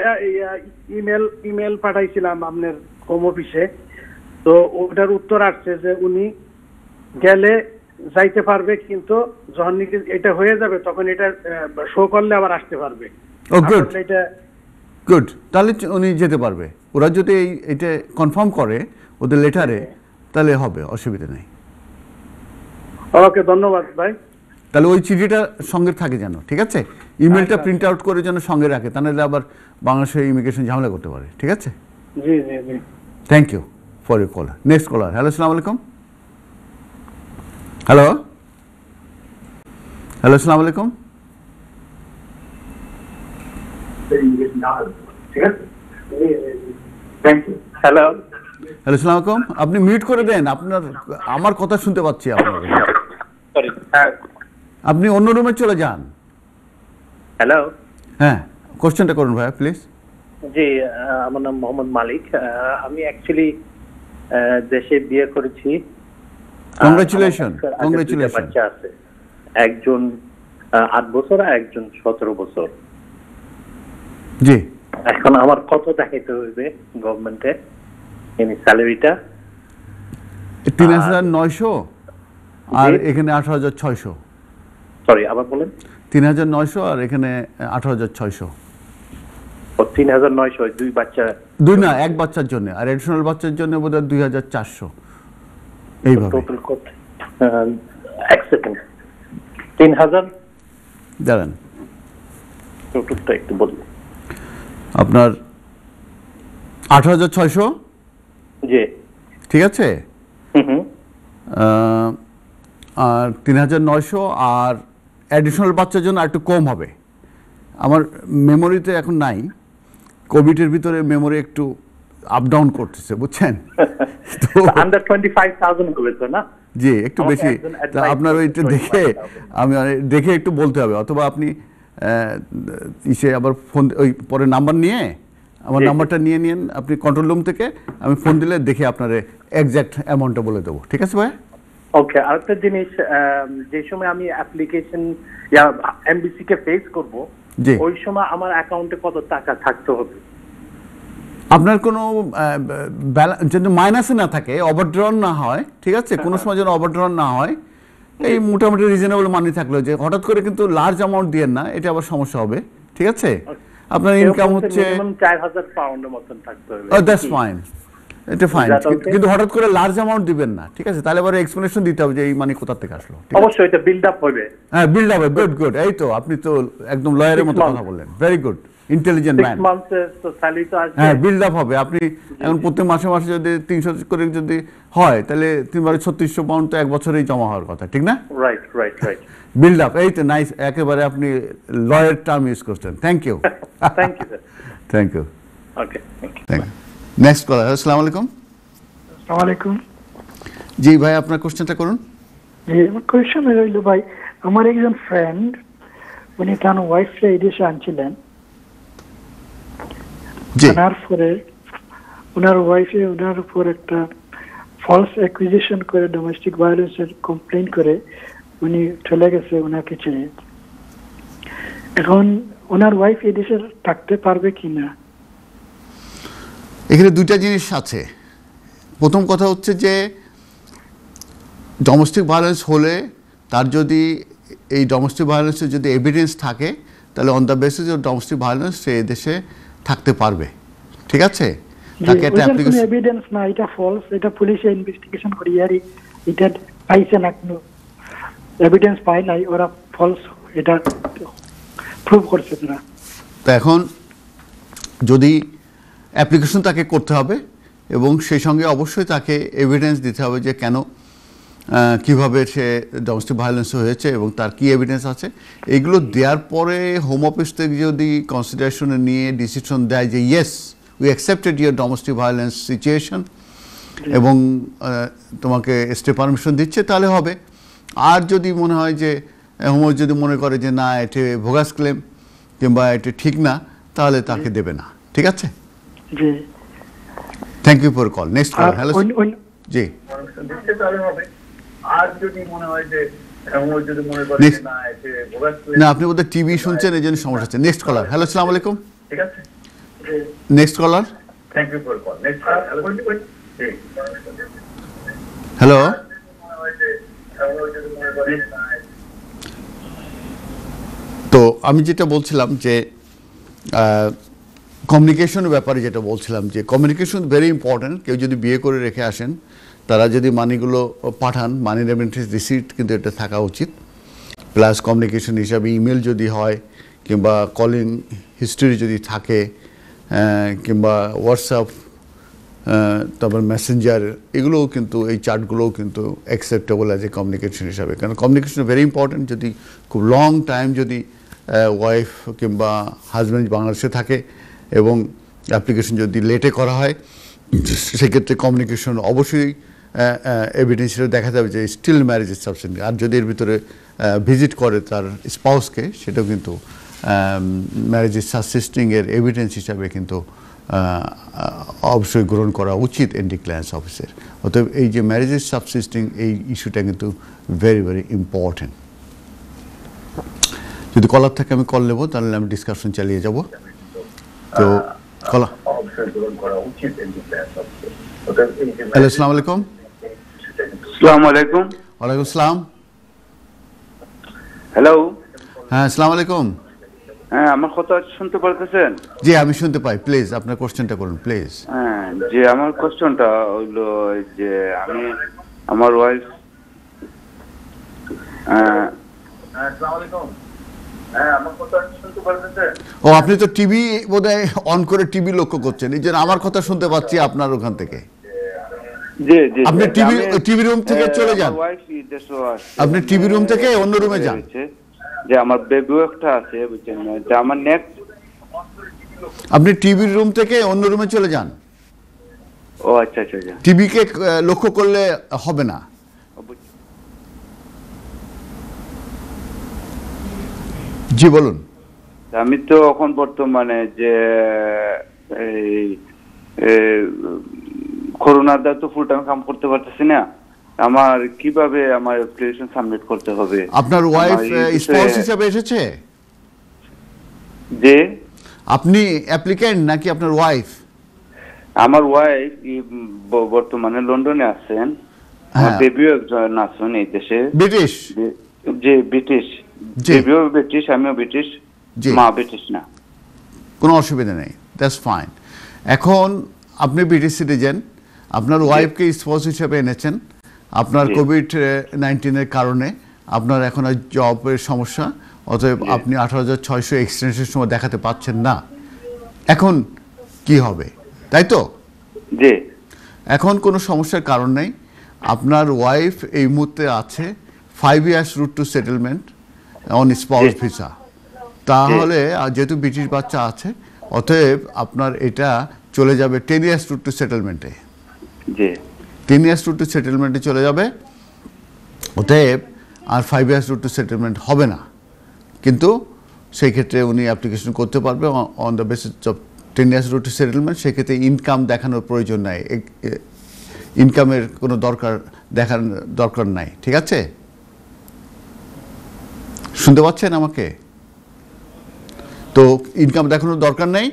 ইমেল পাঠাইছিলাম আপনার হোম অফিসে, তো ওটার উত্তর আসছে যে উনি গেলে যাইতে পারবে, কিন্তু যখন এটা হয়ে যাবে তখন এটা শো করলে আবার আসতে পারবে। ও গুড, গুড, তাহলে উনি যেতে পারবে। ওরা যদি এটা কনফার্ম করে ওদের লেটারে, তাহলে হবে, অসুবিধা নেই। ওকে, ধন্যবাদ ভাই। তাহলে ওই চিঠিটা সঙ্গে থাকে যেন, ঠিক আছে? ইমেলটা প্রিন্ট আউট করে যেন সঙ্গে রাখে, তা নাহলে আবার বাংলাদেশের ইমিগ্রেশন ঝামেলা করতে পারে। ঠিক আছে, জি জি জি, thank you for your caller. Next caller, hello, আসসালামু আলাইকুম। হ্যালো হ্যালো, আসসালামু আলাইকুম। হ্যালো হ্যালো, আসসালামু আলাইকুম। আপনি মিউট করে দেন, আপনার আমার কথা শুনতে পাচ্ছি আপনার। সরি, আপনি অন্য রুমে চলে যান। হ্যালো, হ্যাঁ, কোশ্চেনটা করুন ভাইয়া প্লিজ। জি, আমার নাম মোহাম্মদ মালিক। আমি অ্যাকচুয়ালি দেশে বিয়ে করেছি। Congratulation, congratulation. বাচ্চা আছে, একজন 8 বছর আর একজন 17 বছর। জি, এখন আমার কত দেখাইতে হইবে গভর্নমেন্টে স্যালারিটা? ৩৯০০ আর এখানে ১৮৬০০। সরি, আবার বলেন। ৩৯০০ আর এখানে ১৮৬০০। ৩৯০০ দুই বাচ্চা? দুই না, এক বাচ্চার জন্য, আর এডিশনাল বাচ্চার জন্য বোধহয় ২৪০০। এইভাবে টোটাল কত? এক সেকেন্ড, ৩০০০। দাঁড়ান, টোটালটা একটু বলুন। আপনার ১৮৬০০। জি, ঠিক আছে। আর ৩৯০০ আর অ্যাডিশনাল বাচ্চার জন্য একটু কম হবে। আমার মেমোরিতে এখন নাই, কোভিডের ভিতরে মেমোরি একটু আপ ডাউন করতেছে, বুঝছেন? আন্ডার 25,000 হবে তো না? জি, একটু বেশি। আপনার ওইটা দেখে আমি দেখে একটু বলতে হবে, অথবা আপনি ইসে আবার ফোন, ওই পরে নাম্বার নিয়ে, আমার নাম্বারটা নিয়ে নিন আপনি কন্ট্রোল রুম থেকে, আমি ফোন দিলে দেখে আপনার এক্সাক্ট অ্যামাউন্টটা বলে দেবো। ঠিক আছে ভাই? ওকে। আরেকটা জিনিস, যে সময় আমি অ্যাপ্লিকেশন এমবিসি কে ফেস করব, ওই সময় আমার অ্যাকাউন্টে কত টাকা থাকতে হবে? আপনার কোনো যেন মাইনাসে না থাকে, ওভারড্রন না হয়। ঠিক আছে, কোনো সময় যেন ওভারড্রন না হয়, এই মোটামুটি রিজনেবল মানি থাকলো, যে হঠাৎ করে কিন্তু লার্জ অ্যামাউন্ট দিয়ে না, এটা আবার সমস্যা হবে। ঠিক আছে, আপনার ইনকাম হচ্ছে 4000 পাউন্ডের মতন থাকতে হবে। দ্যাটস ফাইন, এটা ফাইন, কিন্তু হঠাৎ করে লার্জ অ্যামাউন্ট দিবেন না। ঠিক আছে, তাহলে আবার এক্সপ্লেনেশন দিতে হবে যে এই মানি কোথা থেকে আসলো। অবশ্যই এটা বিল্ড আপ হবে। হ্যাঁ, বিল্ড আপ হবে। গুড গুড, এই তো আপনি তো একদম লয়ারের মতো কথা বললেন। Very good, intelligent man. 6 months তো স্যালারি তো আসবে। হ্যাঁ, বিল্ড আপ হবে। আপনি এখন প্রত্যেক মাসে মাসে যদি ৩০০ করে যদি হয়, তাহলে ৩৬০০ পাউন্ড তো এক বছরেই জমা হওয়ার কথা। ঠিক না? Right right right. Build up, এই তো নাইস, একেবারে আপনি লয়ার টার্ম ইউজ করছেন। Thank you, thank you sir, thank you. Okay, thank you. Next caller, আসসালামু আলাইকুম। আসসালামু আলাইকুম। জি ভাই, আপনার কোশ্চেনটা করুন। জি, আমার কোয়েশ্চন হইল ভাই, আমার একজন ফ্রেন্ড, উনি তার ওয়াইফকে এই দেশে আনছিলেন। আনার পরে ওনার ওয়াইফে ওনার উপর একটা ফলস অ্যাকুইজিশন করে ডোমেস্টিক ভায়োলেন্সের কমপ্লেইন করে উনি চলে গেছে ওনাকে ছেড়ে। এখন ওনার ওয়াইফ এই দেশে থাকতে পারবে কিনা? এখানে দুইটা জিনিস আছে। প্রথম কথা হচ্ছে যে ডোমেস্টিক ভায়োলেন্স হলে তার যদি এই ডোমেস্টিক ভায়োলেন্সের যদি এভিডেন্স থাকে, তাহলে on the basis of domestic violence সে দেশে থাকতে পারবে। ঠিক আছে, তাকে একটা অ্যাপ্লিকেশন, এভিডেন্স না, এটা ফলস, এটা পুলিশে ইনভেস্টিগেশন করি আর এটা পাইছে না, কোনো এভিডেন্স পায় নাই, ওরা ফলস এটা প্রুভ করছে না। তো এখন যদি অ্যাপ্লিকেশন তাকে করতে হবে, এবং সেই সঙ্গে অবশ্যই তাকে এভিডেন্স দিতে হবে যে কেন, কিভাবে সে ডোমেস্টিক ভায়োলেন্স হয়েছে এবং তার কি এভিডেন্স আছে। এগুলো দেওয়ার পরে হোম অফিস থেকে যদি কনসিডারেশনে নিয়ে ডিসিশন দেয় যে yes we accepted your domestic violence situation এবং তোমাকে স্টে পারমিশন দিচ্ছে, তাহলে হবে। আর যদি মনে হয় যে হোম অফিস যদি মনে করে যে না, এটা ভোগাস ক্লেম কিংবা এটা ঠিক না, তাহলে তাকে দেবে না। ঠিক আছে, জি, thank you for call. Next call, hello. জি, আর যদি মনে হয় যে না, আপনি বোধহয় টিভি শুনছেন, এই জন্য সমস্যা হচ্ছে। নেক্সট কলার, হ্যালো, আসসালামু আলাইকুম। ঠিক আছে, next caller, thank you for call. Next hello. তো আমি যেটা বলছিলাম যে কমিউনিকেশনের ব্যাপারে যেটা বলছিলাম, যে কমিউনিকেশন ভেরি ইম্পর্ট্যান্ট। কেউ যদি বিয়ে করে রেখে আসেন, তারা যদি মানিগুলো পাঠান, মানি রেমিটেন্স রিসিট কিন্তু এটা থাকা উচিত। প্লাস কমিউনিকেশন হিসাবে ইমেল যদি হয়, কিংবা কলিং হিস্টরি যদি থাকে কিংবা হোয়াটসঅ্যাপ তারপর মেসেঞ্জার এগুলোও কিন্তু এই চার্টগুলোও কিন্তু অ্যাকসেপ্টেবল অ্যাজ এ কমিউনিকেশন হিসাবে, কারণ কমিউনিকেশন ভেরি ইম্পর্টেন্ট। যদি খুব লং টাইম যদি ওয়াইফ কিংবা হাজব্যান্ড বাংলাদেশে থাকে এবং অ্যাপ্লিকেশন যদি লেটে করা হয় সেক্ষেত্রে কমিউনিকেশন অবশ্যই এভিডেন্স হিসেবে দেখা যাবে যে স্টিল ম্যারেজ ইজ সাবস্টেন্স। আর যদি এর ভিতরে ভিজিট করে তার স্পাউসকে সেটাও কিন্তু ম্যারেজ ইজ সাবসিস্টিং এর এভিডেন্স হিসাবে কিন্তু অবশ্যই গ্রহণ করা উচিত এনডি ক্লিয়ারেন্স অফিসের। অতএব এই যে ম্যারেজ ইজ সাবসিস্টিং এই ইস্যুটা কিন্তু ভেরি ভেরি ইম্পর্টেন্ট। যদি কলার থাকে আমি কল নেবো, তাহলে আমি ডিসকাশন চালিয়ে যাব। তো কলা, হ্যালো, আসসালামু আলাইকুম। আসসালামু আলাইকুম। ওয়ালাইকুম আসসালাম। হ্যালো, হ্যাঁ আসসালামু আলাইকুম। হ্যাঁ, আমার কথা শুনতে পারতেছেন? জি আমি শুনতে পাই। প্লিজ আপনার কোশ্চেনটা করুন প্লিজ। হ্যাঁ, যে আমার কোশ্চেনটা হইলো যে আমি আমার ওয়াইফ আসসালামু আলাইকুম। হ্যাঁ, আমার কথা শুনতে পারতেছেন? ও আপনি তো টিভি বোধহয় অন করে টিভি লক্ষ্য করছেন, এই জন্য আমার কথা শুনতে পাচ্ছি আপনার ওখান থেকে। জি জি, আপনি টিভি রুম থেকে চলে যান। আপনি টিভি রুম থেকে অন্য রুমে যান। যে আমার বেবিও একটা আছে, বুঝছেন, যে আমার নেক্সট আপনি টিভি রুম থেকে অন্য রুমে চলে যান। ও আচ্ছা আচ্ছা আচ্ছা, টিভিকে লক্ষ্য করলে হবে না। জি বলুন। আমি তো এখন বর্তমানে যে এই করোনার দ্বারা তো ফুল টাইম কাম করতে পারতেছি না, আমার কিভাবে আমার অ্যাপ্লিকেশন সাবমিট করতে হবে? আপনার ওয়াইফ স্পাউস হিসেবে এসেছে? যে আপনি অ্যাপ্লিক্যান্ট নাকি আপনার ওয়াইফ? আমার ওয়াইফ বর্তমানে লন্ডনে আছেন, আমার বেবিও একজন আছেন এই দেশে। ব্রিটিশ? যে ব্রিটিশ, বেবিও ব্রিটিশ, আমিও ব্রিটিশ, মা ব্রিটিশ না। কোনো অসুবিধা নেই, দ্যাটস ফাইন। এখন আপনি ব্রিটিশ সিটিজেন, আপনার ওয়াইফকে স্পাউস হিসেবে এনেছেন, আপনার কোভিড-19 কারণে আপনার এখন আর জবের সমস্যা, অতএব আপনি 18,600 এক্সটেনশনের সময় দেখাতে পাচ্ছেন না। এখন কি হবে, তাই তো? জি। এখন কোনো সমস্যার কারণ নেই। আপনার ওয়াইফ এই মুহূর্তে আছে 5 years route to settlement on spouse visa. তাহলে যেহেতু ব্রিটিশ বাচ্চা আছে, অতএব আপনার এটা চলে যাবে 10 years রুট টু সেটেলমেন্টে। জি, 10 years রুট টু সেটেলমেন্টে চলে যাবে। অতএব আর 5 years রুট টু সেটেলমেন্ট হবে না, কিন্তু সেই ক্ষেত্রে উনি অ্যাপ্লিকেশন করতে পারবে on the basis of 10 years route to settlement. সেক্ষেত্রে ইনকাম দেখানোর প্রয়োজন নাই, ইনকামের কোনো দরকার নাই। ঠিক আছে, শুনতে পাচ্ছেন আমাকে? তো ইনকাম দেখানোর দরকার নেই,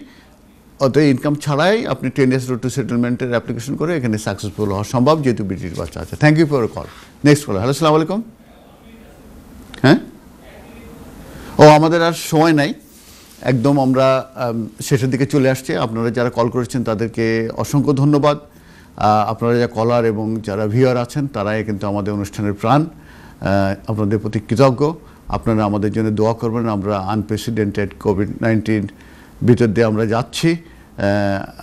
অতএব ইনকাম ছাড়াই আপনি 10 years রুট টু সেটেলমেন্টের অ্যাপ্লিকেশন করে এখানে সাকসেসফুল হওয়া সম্ভব, যেহেতু ব্রিটিশ বাচ্চা আছে। Thank you for call. Next call. Hello, আসসালামু আলাইকুম। হ্যাঁ, ও আমাদের আর সময় নাই, একদম আমরা শেষের দিকে চলে আসছি। আপনারা যারা কল করেছেন তাদেরকে অসংখ্য ধন্যবাদ। আপনারা যারা কলার এবং যারা ভিউয়ার আছেন তারাই কিন্তু আমাদের অনুষ্ঠানের প্রাণ। আপনাদের প্রতি কৃতজ্ঞ। আপনারা আমাদের জন্য দোয়া করবেন। আমরা আনপ্রেসিডেন্টেড কোভিড-19 ভিতর দিয়ে আমরা যাচ্ছি।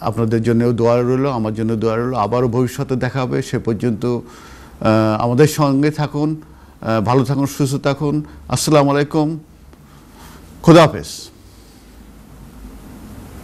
আপনাদের জন্যও দোয়া রইল, আমার জন্য দোয়া রইল। আবারও ভবিষ্যতে দেখা হবে, সে পর্যন্ত আমাদের সঙ্গে থাকুন, ভালো থাকুন, সুস্থ থাকুন। আসসালামু আলাইকুম, খুদা হাফেজ।